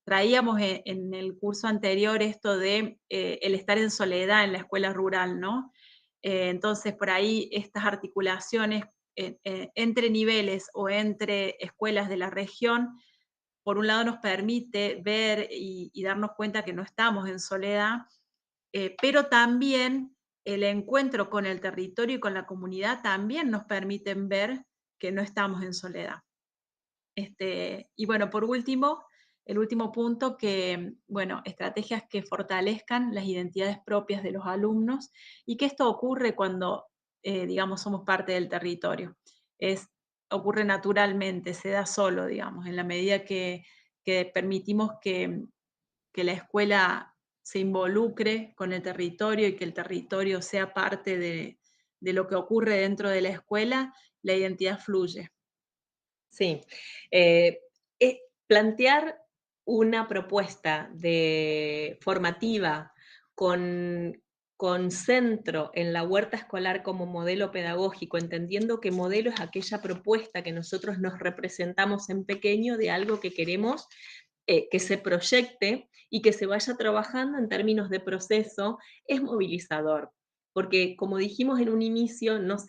traíamos en el curso anterior esto de el estar en soledad en la escuela rural, ¿no? Entonces, por ahí estas articulaciones entre niveles o entre escuelas de la región por un lado nos permite ver y darnos cuenta que no estamos en soledad, pero también el encuentro con el territorio y con la comunidad también nos permiten ver que no estamos en soledad. Y bueno, por último, el último punto que, bueno, estrategias que fortalezcan las identidades propias de los alumnos y que esto ocurre cuando, digamos, somos parte del territorio. Ocurre naturalmente, se da solo, digamos, en la medida que permitimos que la escuela se involucre con el territorio y que el territorio sea parte de lo que ocurre dentro de la escuela, la identidad fluye. Sí. Plantear una propuesta formativa con, con centro en la huerta escolar como modelo pedagógico, entendiendo que modelo es aquella propuesta que nosotros nos representamos en pequeño de algo que queremos que se proyecte y que se vaya trabajando en términos de proceso, es movilizador. Porque, como dijimos en un inicio, nos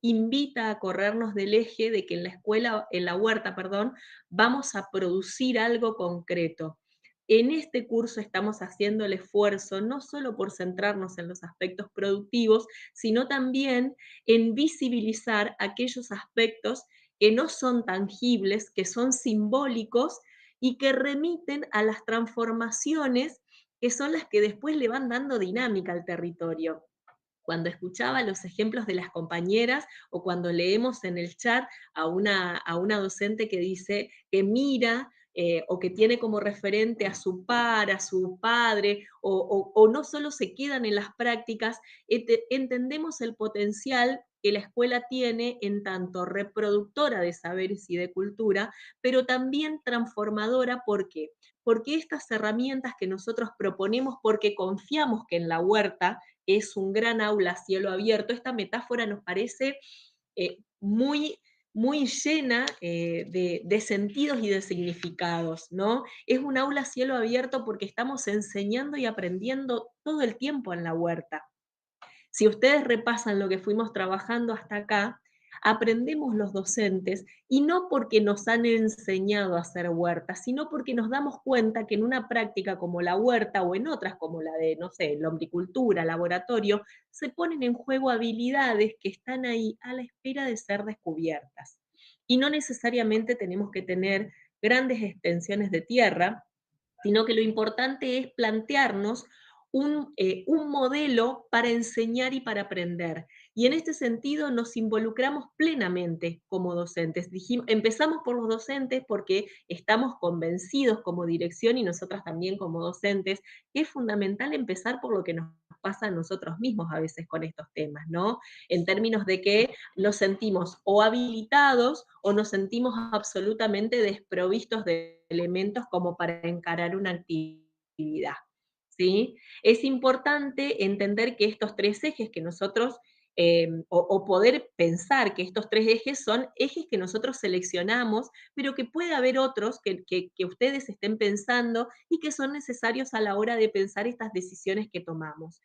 invita a corrernos del eje de que en la escuela, en la huerta, perdón, vamos a producir algo concreto. En este curso estamos haciendo el esfuerzo no solo por centrarnos en los aspectos productivos, sino también en visibilizar aquellos aspectos que no son tangibles, que son simbólicos y que remiten a las transformaciones que son las que después le van dando dinámica al territorio. Cuando escuchaba los ejemplos de las compañeras o cuando leemos en el chat a una docente que dice que mira o que tiene como referente a su par, a su padre, o no solo se quedan en las prácticas, entendemos el potencial que la escuela tiene en tanto reproductora de saberes y de cultura, pero también transformadora. ¿Por qué? porque estas herramientas que nosotros proponemos, porque confiamos que en la huerta es un gran aula a cielo abierto, esta metáfora nos parece muy, muy llena de sentidos y de significados, ¿no? Es un aula a cielo abierto porque estamos enseñando y aprendiendo todo el tiempo en la huerta. Si ustedes repasan lo que fuimos trabajando hasta acá, aprendemos los docentes, y no porque nos han enseñado a hacer huertas, sino porque nos damos cuenta que en una práctica como la huerta o en otras como la de, no sé, lombricultura, laboratorio, se ponen en juego habilidades que están ahí a la espera de ser descubiertas. Y no necesariamente tenemos que tener grandes extensiones de tierra, sino que lo importante es plantearnos un modelo para enseñar y para aprender. Y en este sentido nos involucramos plenamente como docentes. Empezamos por los docentes porque estamos convencidos como dirección y nosotras también como docentes que es fundamental empezar por lo que nos pasa a nosotros mismos a veces con estos temas, ¿no? En términos de que nos sentimos o habilitados o nos sentimos absolutamente desprovistos de elementos como para encarar una actividad, ¿sí? Es importante entender que estos tres ejes que nosotros, o poder pensar que estos tres ejes son ejes que nosotros seleccionamos, pero que puede haber otros que ustedes estén pensando y que son necesarios a la hora de pensar estas decisiones que tomamos.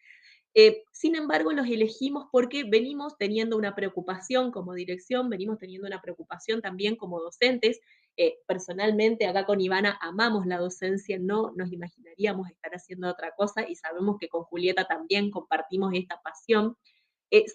Sin embargo, los elegimos porque venimos teniendo una preocupación como dirección, venimos teniendo una preocupación también como docentes. Personalmente, acá con Ivana amamos la docencia, no nos imaginaríamos estar haciendo otra cosa y sabemos que con Julieta también compartimos esta pasión.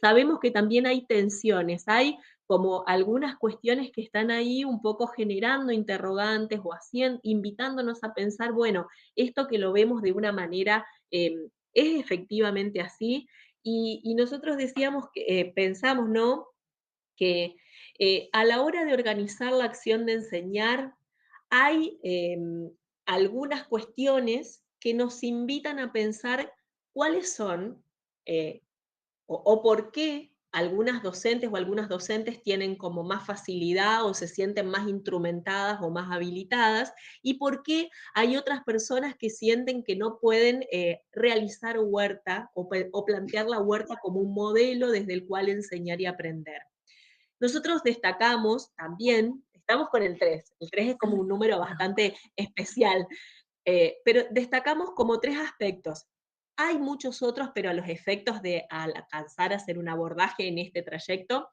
Sabemos que también hay tensiones, hay como algunas cuestiones que están ahí un poco generando interrogantes o haciendo, invitándonos a pensar, bueno, esto que lo vemos de una manera, ¿es efectivamente así? Y nosotros decíamos que, pensamos, ¿no? Que a la hora de organizar la acción de enseñar, hay algunas cuestiones que nos invitan a pensar cuáles son eh, o por qué algunas docentes o algunas docentes tienen como más facilidad o se sienten más instrumentadas o más habilitadas, y por qué hay otras personas que sienten que no pueden realizar huerta o plantear la huerta como un modelo desde el cual enseñar y aprender. Nosotros destacamos también, estamos con el 3 es como un número bastante especial, pero destacamos como tres aspectos. Hay muchos otros, pero a los efectos de al alcanzar a hacer un abordaje en este trayecto,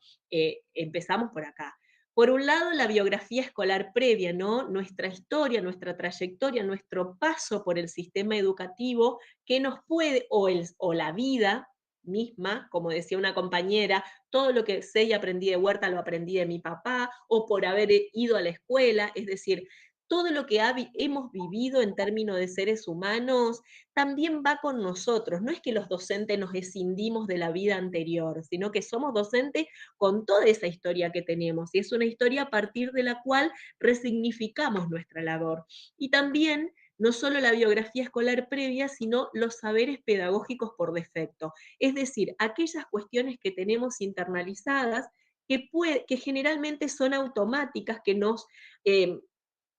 empezamos por acá. Por un lado, la biografía escolar previa, ¿no? Nuestra historia, nuestra trayectoria, nuestro paso por el sistema educativo que nos puede, o la vida misma, como decía una compañera, todo lo que sé y aprendí de huerta lo aprendí de mi papá, o por haber ido a la escuela, es decir, todo lo que hemos vivido en términos de seres humanos también va con nosotros. No es que los docentes nos escindimos de la vida anterior, sino que somos docentes con toda esa historia que tenemos. Y es una historia a partir de la cual resignificamos nuestra labor. Y también no solo la biografía escolar previa, sino los saberes pedagógicos por defecto. Es decir, aquellas cuestiones que tenemos internalizadas que generalmente son automáticas, que nos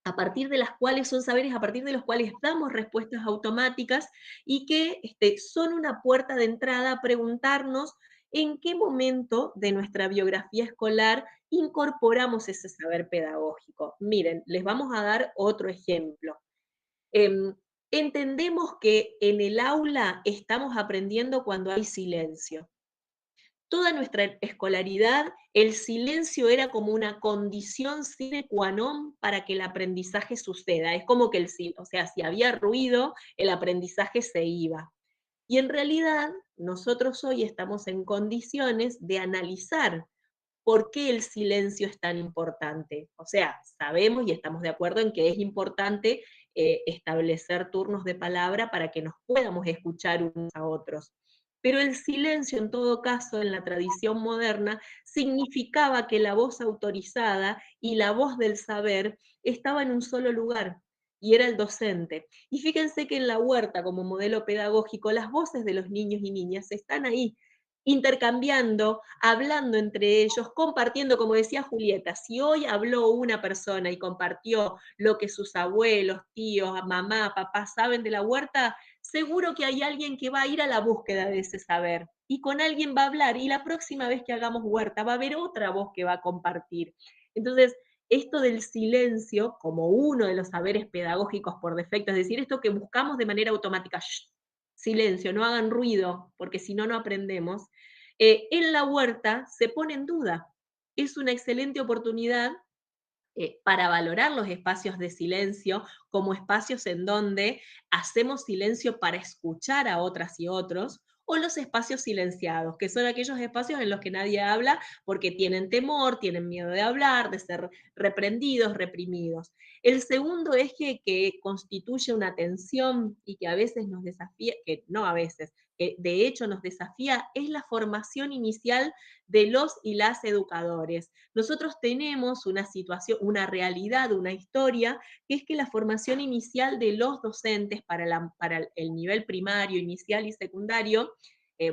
a partir de las cuales son saberes, a partir de los cuales damos respuestas automáticas y que son una puerta de entrada a preguntarnos en qué momento de nuestra biografía escolar incorporamos ese saber pedagógico. Miren, les vamos a dar otro ejemplo. Entendemos que en el aula estamos aprendiendo cuando hay silencio. Toda nuestra escolaridad, el silencio era como una condición sine qua non para que el aprendizaje suceda. Es como que o sea, si había ruido, el aprendizaje se iba. Y en realidad, nosotros hoy estamos en condiciones de analizar por qué el silencio es tan importante. O sea, sabemos y estamos de acuerdo en que es importante establecer turnos de palabra para que nos podamos escuchar unos a otros. Pero el silencio, en todo caso, en la tradición moderna, significaba que la voz autorizada y la voz del saber estaba en un solo lugar, y era el docente. Y fíjense que en la huerta, como modelo pedagógico, las voces de los niños y niñas están ahí, intercambiando, hablando entre ellos, compartiendo, como decía Julieta, si hoy habló una persona y compartió lo que sus abuelos, tíos, mamá, papá saben de la huerta, seguro que hay alguien que va a ir a la búsqueda de ese saber y con alguien va a hablar y la próxima vez que hagamos huerta va a haber otra voz que va a compartir. Entonces, esto del silencio como uno de los saberes pedagógicos por defecto, es decir, esto que buscamos de manera automática, shh, silencio, no hagan ruido, porque si no, no aprendemos, en la huerta se pone en duda. Es una excelente oportunidad para valorar los espacios de silencio como espacios en donde hacemos silencio para escuchar a otras y otros, o los espacios silenciados, que son aquellos espacios en los que nadie habla porque tienen temor, tienen miedo de hablar, de ser reprendidos, reprimidos. El segundo eje que constituye una tensión y que a veces nos desafía, que no a veces, que de hecho nos desafía, es la formación inicial de los y las educadores. Nosotros tenemos una situación, una realidad, una historia, que es que la formación inicial de los docentes para el nivel primario, inicial y secundario,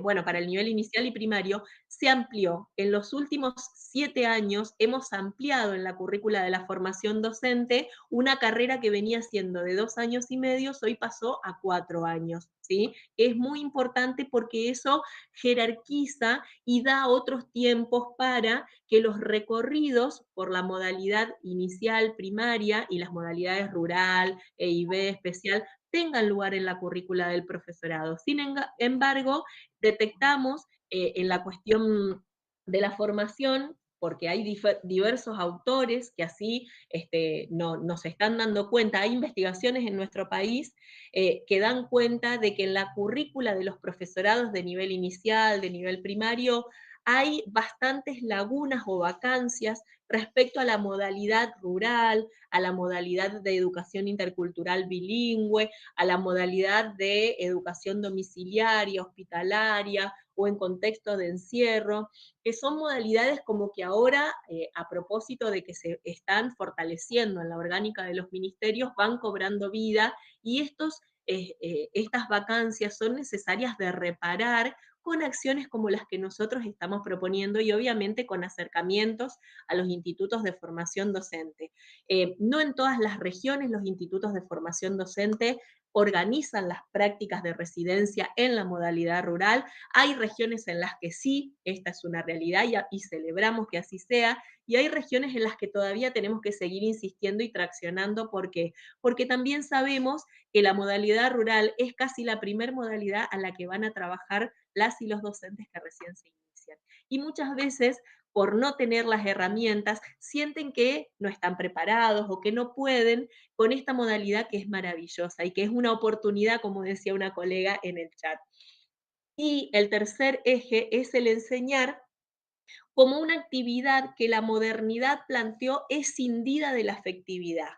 bueno, para el nivel inicial y primario, se amplió. En los últimos 7 años hemos ampliado en la currícula de la formación docente una carrera que venía siendo de 2 años y medio, hoy pasó a 4 años, ¿sí? Es muy importante porque eso jerarquiza y da otros tiempos para que los recorridos por la modalidad inicial, primaria y las modalidades rural, EIB, especial, tengan lugar en la currícula del profesorado. Sin embargo, detectamos en la cuestión de la formación, porque hay diversos autores que así nos están dando cuenta, hay investigaciones en nuestro país que dan cuenta de que en la currícula de los profesorados de nivel inicial, de nivel primario, hay bastantes lagunas o vacancias respecto a la modalidad rural, a la modalidad de educación intercultural bilingüe, a la modalidad de educación domiciliaria, hospitalaria o en contexto de encierro, que son modalidades como que ahora, a propósito de que se están fortaleciendo en la orgánica de los ministerios, van cobrando vida y estas vacancias son necesarias de reparar con acciones como las que nosotros estamos proponiendo y obviamente con acercamientos a los institutos de formación docente. No en todas las regiones los institutos de formación docente organizan las prácticas de residencia en la modalidad rural. Hay regiones en las que sí, esta es una realidad y celebramos que así sea, y hay regiones en las que todavía tenemos que seguir insistiendo y traccionando. ¿Por qué? Porque también sabemos que la modalidad rural es casi la primer modalidad a la que van a trabajar las y los docentes que recién se inician. Y muchas veces, por no tener las herramientas, sienten que no están preparados o que no pueden con esta modalidad que es maravillosa y que es una oportunidad, como decía una colega en el chat. Y el tercer eje es el enseñar como una actividad que la modernidad planteó escindida de la afectividad.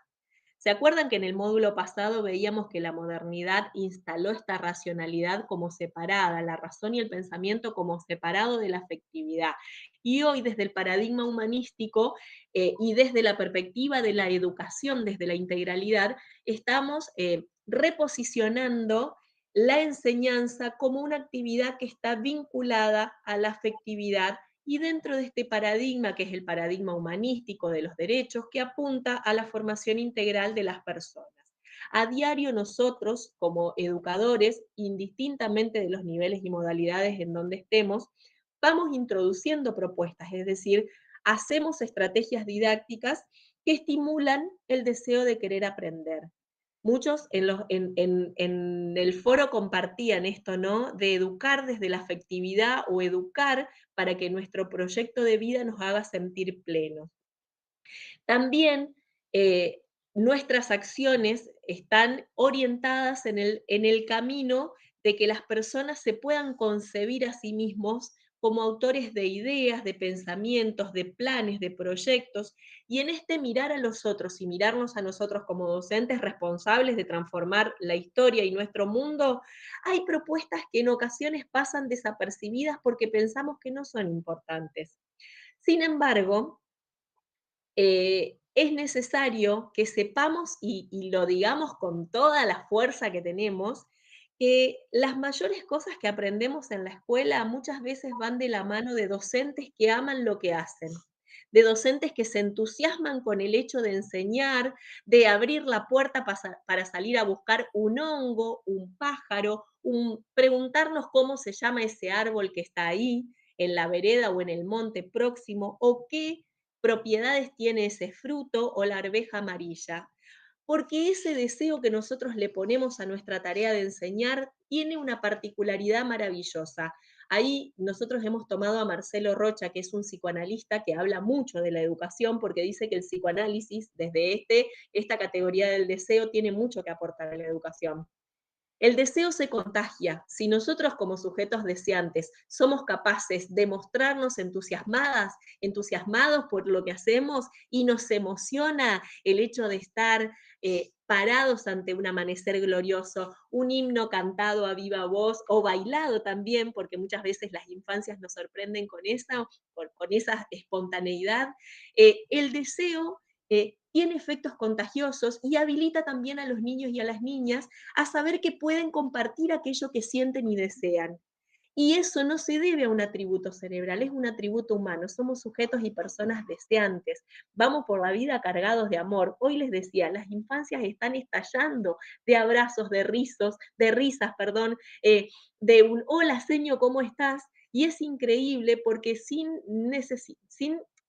¿Se acuerdan que en el módulo pasado veíamos que la modernidad instaló esta racionalidad como separada, la razón y el pensamiento como separado de la afectividad? Y hoy, desde el paradigma humanístico y desde la perspectiva de la educación, desde la integralidad, estamos reposicionando la enseñanza como una actividad que está vinculada a la afectividad y dentro de este paradigma, que es el paradigma humanístico de los derechos, que apunta a la formación integral de las personas. A diario nosotros, como educadores, indistintamente de los niveles y modalidades en donde estemos, vamos introduciendo propuestas, es decir, hacemos estrategias didácticas que estimulan el deseo de querer aprender. Muchos en el foro compartían esto, ¿no? De educar desde la afectividad o educar para que nuestro proyecto de vida nos haga sentir plenos. También nuestras acciones están orientadas en el camino de que las personas se puedan concebir a sí mismos como autores de ideas, de pensamientos, de planes, de proyectos, y en este mirar a los otros y mirarnos a nosotros como docentes responsables de transformar la historia y nuestro mundo, hay propuestas que en ocasiones pasan desapercibidas porque pensamos que no son importantes. Sin embargo, es necesario que sepamos y lo digamos con toda la fuerza que tenemos, que las mayores cosas que aprendemos en la escuela muchas veces van de la mano de docentes que aman lo que hacen, de docentes que se entusiasman con el hecho de enseñar, de abrir la puerta para salir a buscar un hongo, un pájaro, preguntarnos cómo se llama ese árbol que está ahí, en la vereda o en el monte próximo, o qué propiedades tiene ese fruto o la arveja amarilla, porque ese deseo que nosotros le ponemos a nuestra tarea de enseñar tiene una particularidad maravillosa. Ahí nosotros hemos tomado a Marcelo Rocha, que es un psicoanalista que habla mucho de la educación, porque dice que el psicoanálisis, desde esta categoría del deseo, tiene mucho que aportar a la educación. El deseo se contagia. Si nosotros como sujetos deseantes somos capaces de mostrarnos entusiasmados por lo que hacemos y nos emociona el hecho de estar parados ante un amanecer glorioso, un himno cantado a viva voz o bailado también, porque muchas veces las infancias nos sorprenden con esa espontaneidad, el deseo tiene efectos contagiosos y habilita también a los niños y a las niñas a saber que pueden compartir aquello que sienten y desean. Y eso no se debe a un atributo cerebral, es un atributo humano. Somos sujetos y personas deseantes. Vamos por la vida cargados de amor. Hoy les decía, las infancias están estallando de abrazos, de risas, perdón, de un hola, seño, ¿cómo estás? Y es increíble porque sin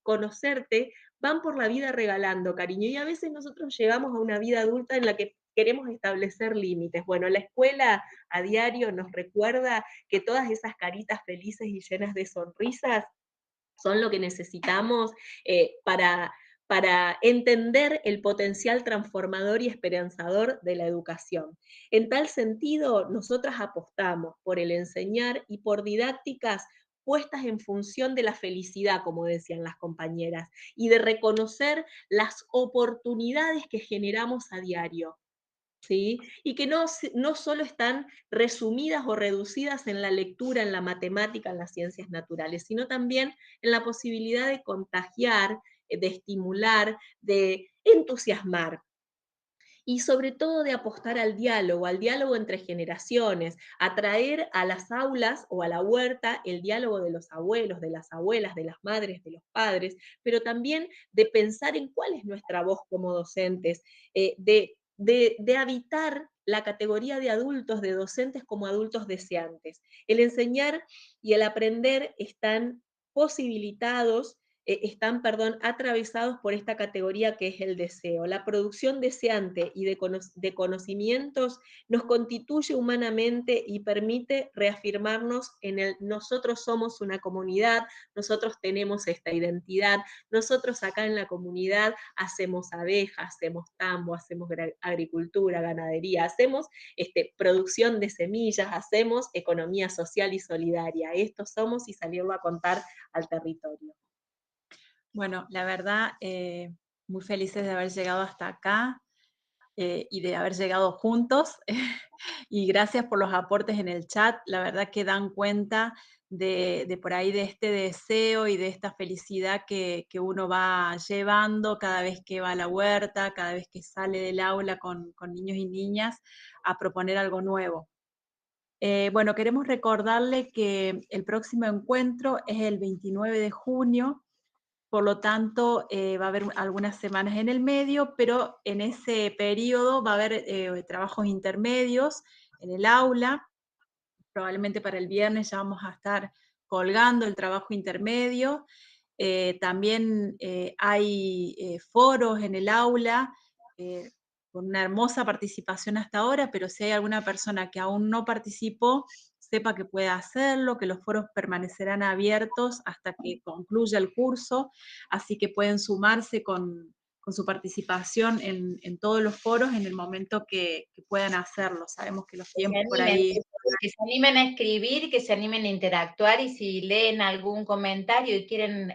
conocerte, van por la vida regalando cariño. Y a veces nosotros llegamos a una vida adulta en la que queremos establecer límites. Bueno, la escuela a diario nos recuerda que todas esas caritas felices y llenas de sonrisas son lo que necesitamos para entender el potencial transformador y esperanzador de la educación. En tal sentido, nosotras apostamos por el enseñar y por didácticas puestas en función de la felicidad, como decían las compañeras, y de reconocer las oportunidades que generamos a diario. ¿Sí? Y que no solo están resumidas o reducidas en la lectura, en la matemática, en las ciencias naturales, sino también en la posibilidad de contagiar, de estimular, de entusiasmar y sobre todo de apostar al diálogo entre generaciones, a traer a las aulas o a la huerta el diálogo de los abuelos, de las abuelas, de las madres, de los padres, pero también de pensar en cuál es nuestra voz como docentes, de habitar la categoría de adultos, de docentes como adultos deseantes. El enseñar y el aprender están posibilitados están atravesados por esta categoría que es el deseo. La producción deseante y de conocimientos nos constituye humanamente y permite reafirmarnos en el nosotros somos una comunidad, nosotros tenemos esta identidad, nosotros acá en la comunidad hacemos abejas, hacemos tambo, hacemos agricultura, ganadería, hacemos producción de semillas, hacemos economía social y solidaria. Esto somos y salirlo a contar al territorio. Bueno, la verdad, muy felices de haber llegado hasta acá y de haber llegado juntos. Y gracias por los aportes en el chat. La verdad que dan cuenta de por ahí de este deseo y de esta felicidad que uno va llevando cada vez que va a la huerta, cada vez que sale del aula con niños y niñas a proponer algo nuevo. Bueno, queremos recordarle que el próximo encuentro es el 29 de junio. Por lo tanto, va a haber algunas semanas en el medio, pero en ese periodo va a haber trabajos intermedios en el aula. Probablemente para el viernes ya vamos a estar colgando el trabajo intermedio. También hay foros en el aula con una hermosa participación hasta ahora, pero si hay alguna persona que aún no participó, sepa que puede hacerlo, que los foros permanecerán abiertos hasta que concluya el curso, así que pueden sumarse con su participación en todos los foros en el momento que puedan hacerlo. Sabemos que los tiempos por ahí... Que se animen a escribir, que se animen a interactuar y si leen algún comentario y quieren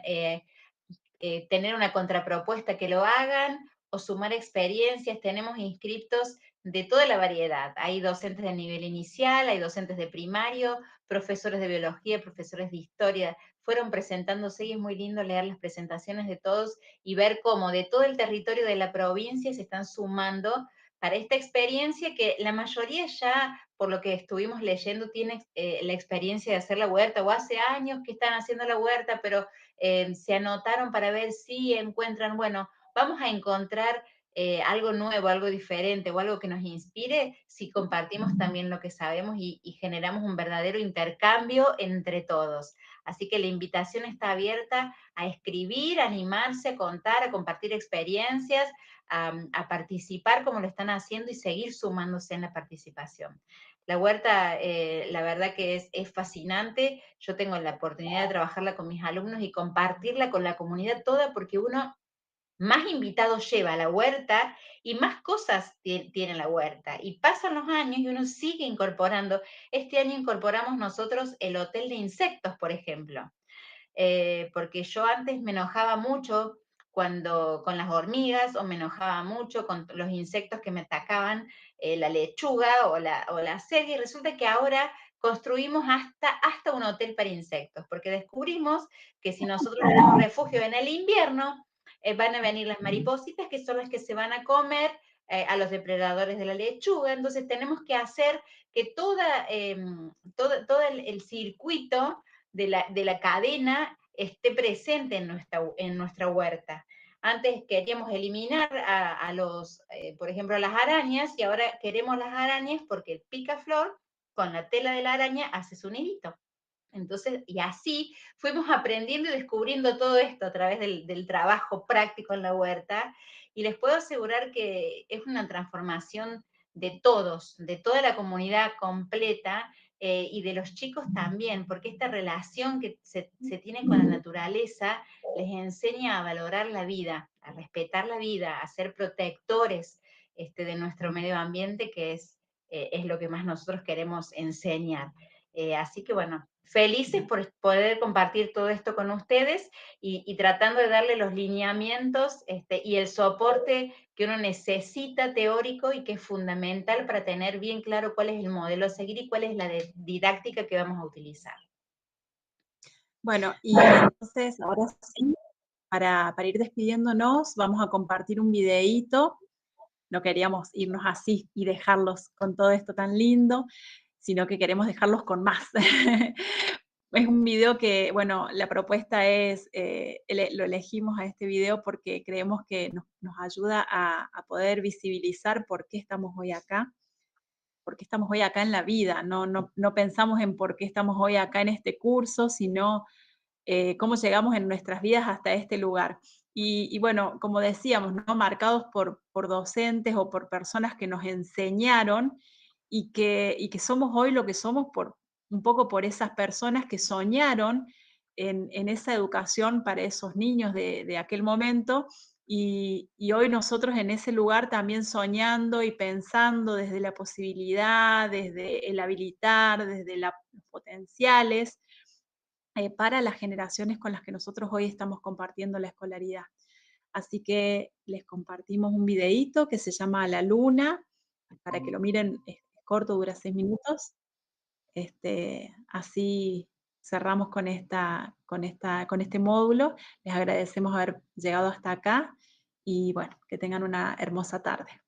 tener una contrapropuesta que lo hagan o sumar experiencias. Tenemos inscriptos de toda la variedad. Hay docentes de nivel inicial, hay docentes de primario, profesores de biología, profesores de historia. Fueron presentándose y es muy lindo leer las presentaciones de todos y ver cómo de todo el territorio de la provincia se están sumando para esta experiencia que la mayoría ya por lo que estuvimos leyendo, tiene la experiencia de hacer la huerta, o hace años que están haciendo la huerta, pero se anotaron para ver si encuentran, bueno, vamos a encontrar algo nuevo, algo diferente o algo que nos inspire si compartimos también lo que sabemos y generamos un verdadero intercambio entre todos. Así que la invitación está abierta a escribir, a animarse, a contar, a compartir experiencias, a participar como lo están haciendo y seguir sumándose en la participación. La huerta, la verdad que es fascinante. Yo tengo la oportunidad de trabajarla con mis alumnos y compartirla con la comunidad toda, porque uno más invitados lleva a la huerta y más cosas tiene la huerta. Y pasan los años y uno sigue incorporando. Este año incorporamos nosotros el hotel de insectos, por ejemplo. Porque yo antes me enojaba mucho con las hormigas, o me enojaba mucho con los insectos que me atacaban la lechuga o la serie, y resulta que ahora construimos hasta un hotel para insectos, porque descubrimos que si nosotros tenemos refugio en el invierno, van a venir las maripositas, que son las que se van a comer a los depredadores de la lechuga. Entonces tenemos que hacer que todo el circuito de la cadena esté presente en nuestra huerta. Antes queríamos eliminar por ejemplo, a las arañas, y ahora queremos las arañas porque el picaflor, con la tela de la araña, hace su nidito. Entonces, y así fuimos aprendiendo y descubriendo todo esto a través del trabajo práctico en la huerta, y les puedo asegurar que es una transformación de todos, de toda la comunidad completa, y de los chicos también, porque esta relación que se tiene con la naturaleza les enseña a valorar la vida, a respetar la vida, a ser protectores de nuestro medio ambiente, que es lo que más nosotros queremos enseñar. Así que bueno, felices por poder compartir todo esto con ustedes y tratando de darle los lineamientos y el soporte que uno necesita teórico y que es fundamental para tener bien claro cuál es el modelo a seguir y cuál es la didáctica que vamos a utilizar. Bueno, y entonces ahora sí, para ir despidiéndonos, vamos a compartir un videíto. No queríamos irnos así y dejarlos con todo esto tan lindo, sino que queremos dejarlos con más. Es un video que, bueno, la propuesta es, lo elegimos a este video porque creemos que nos ayuda a poder visibilizar por qué estamos hoy acá, por qué estamos hoy acá en la vida. No pensamos en por qué estamos hoy acá en este curso, sino cómo llegamos en nuestras vidas hasta este lugar. Y bueno, como decíamos, ¿no? Marcados por docentes o por personas que nos enseñaron y que somos hoy lo que somos un poco por esas personas que soñaron en esa educación para esos niños de aquel momento, y hoy nosotros en ese lugar también soñando y pensando desde la posibilidad, desde el habilitar, desde los potenciales, para las generaciones con las que nosotros hoy estamos compartiendo la escolaridad. Así que les compartimos un videíto que se llama La Luna, para que lo miren, es corto, dura 6 minutos. Así cerramos con este módulo. Les agradecemos haber llegado hasta acá y bueno, que tengan una hermosa tarde.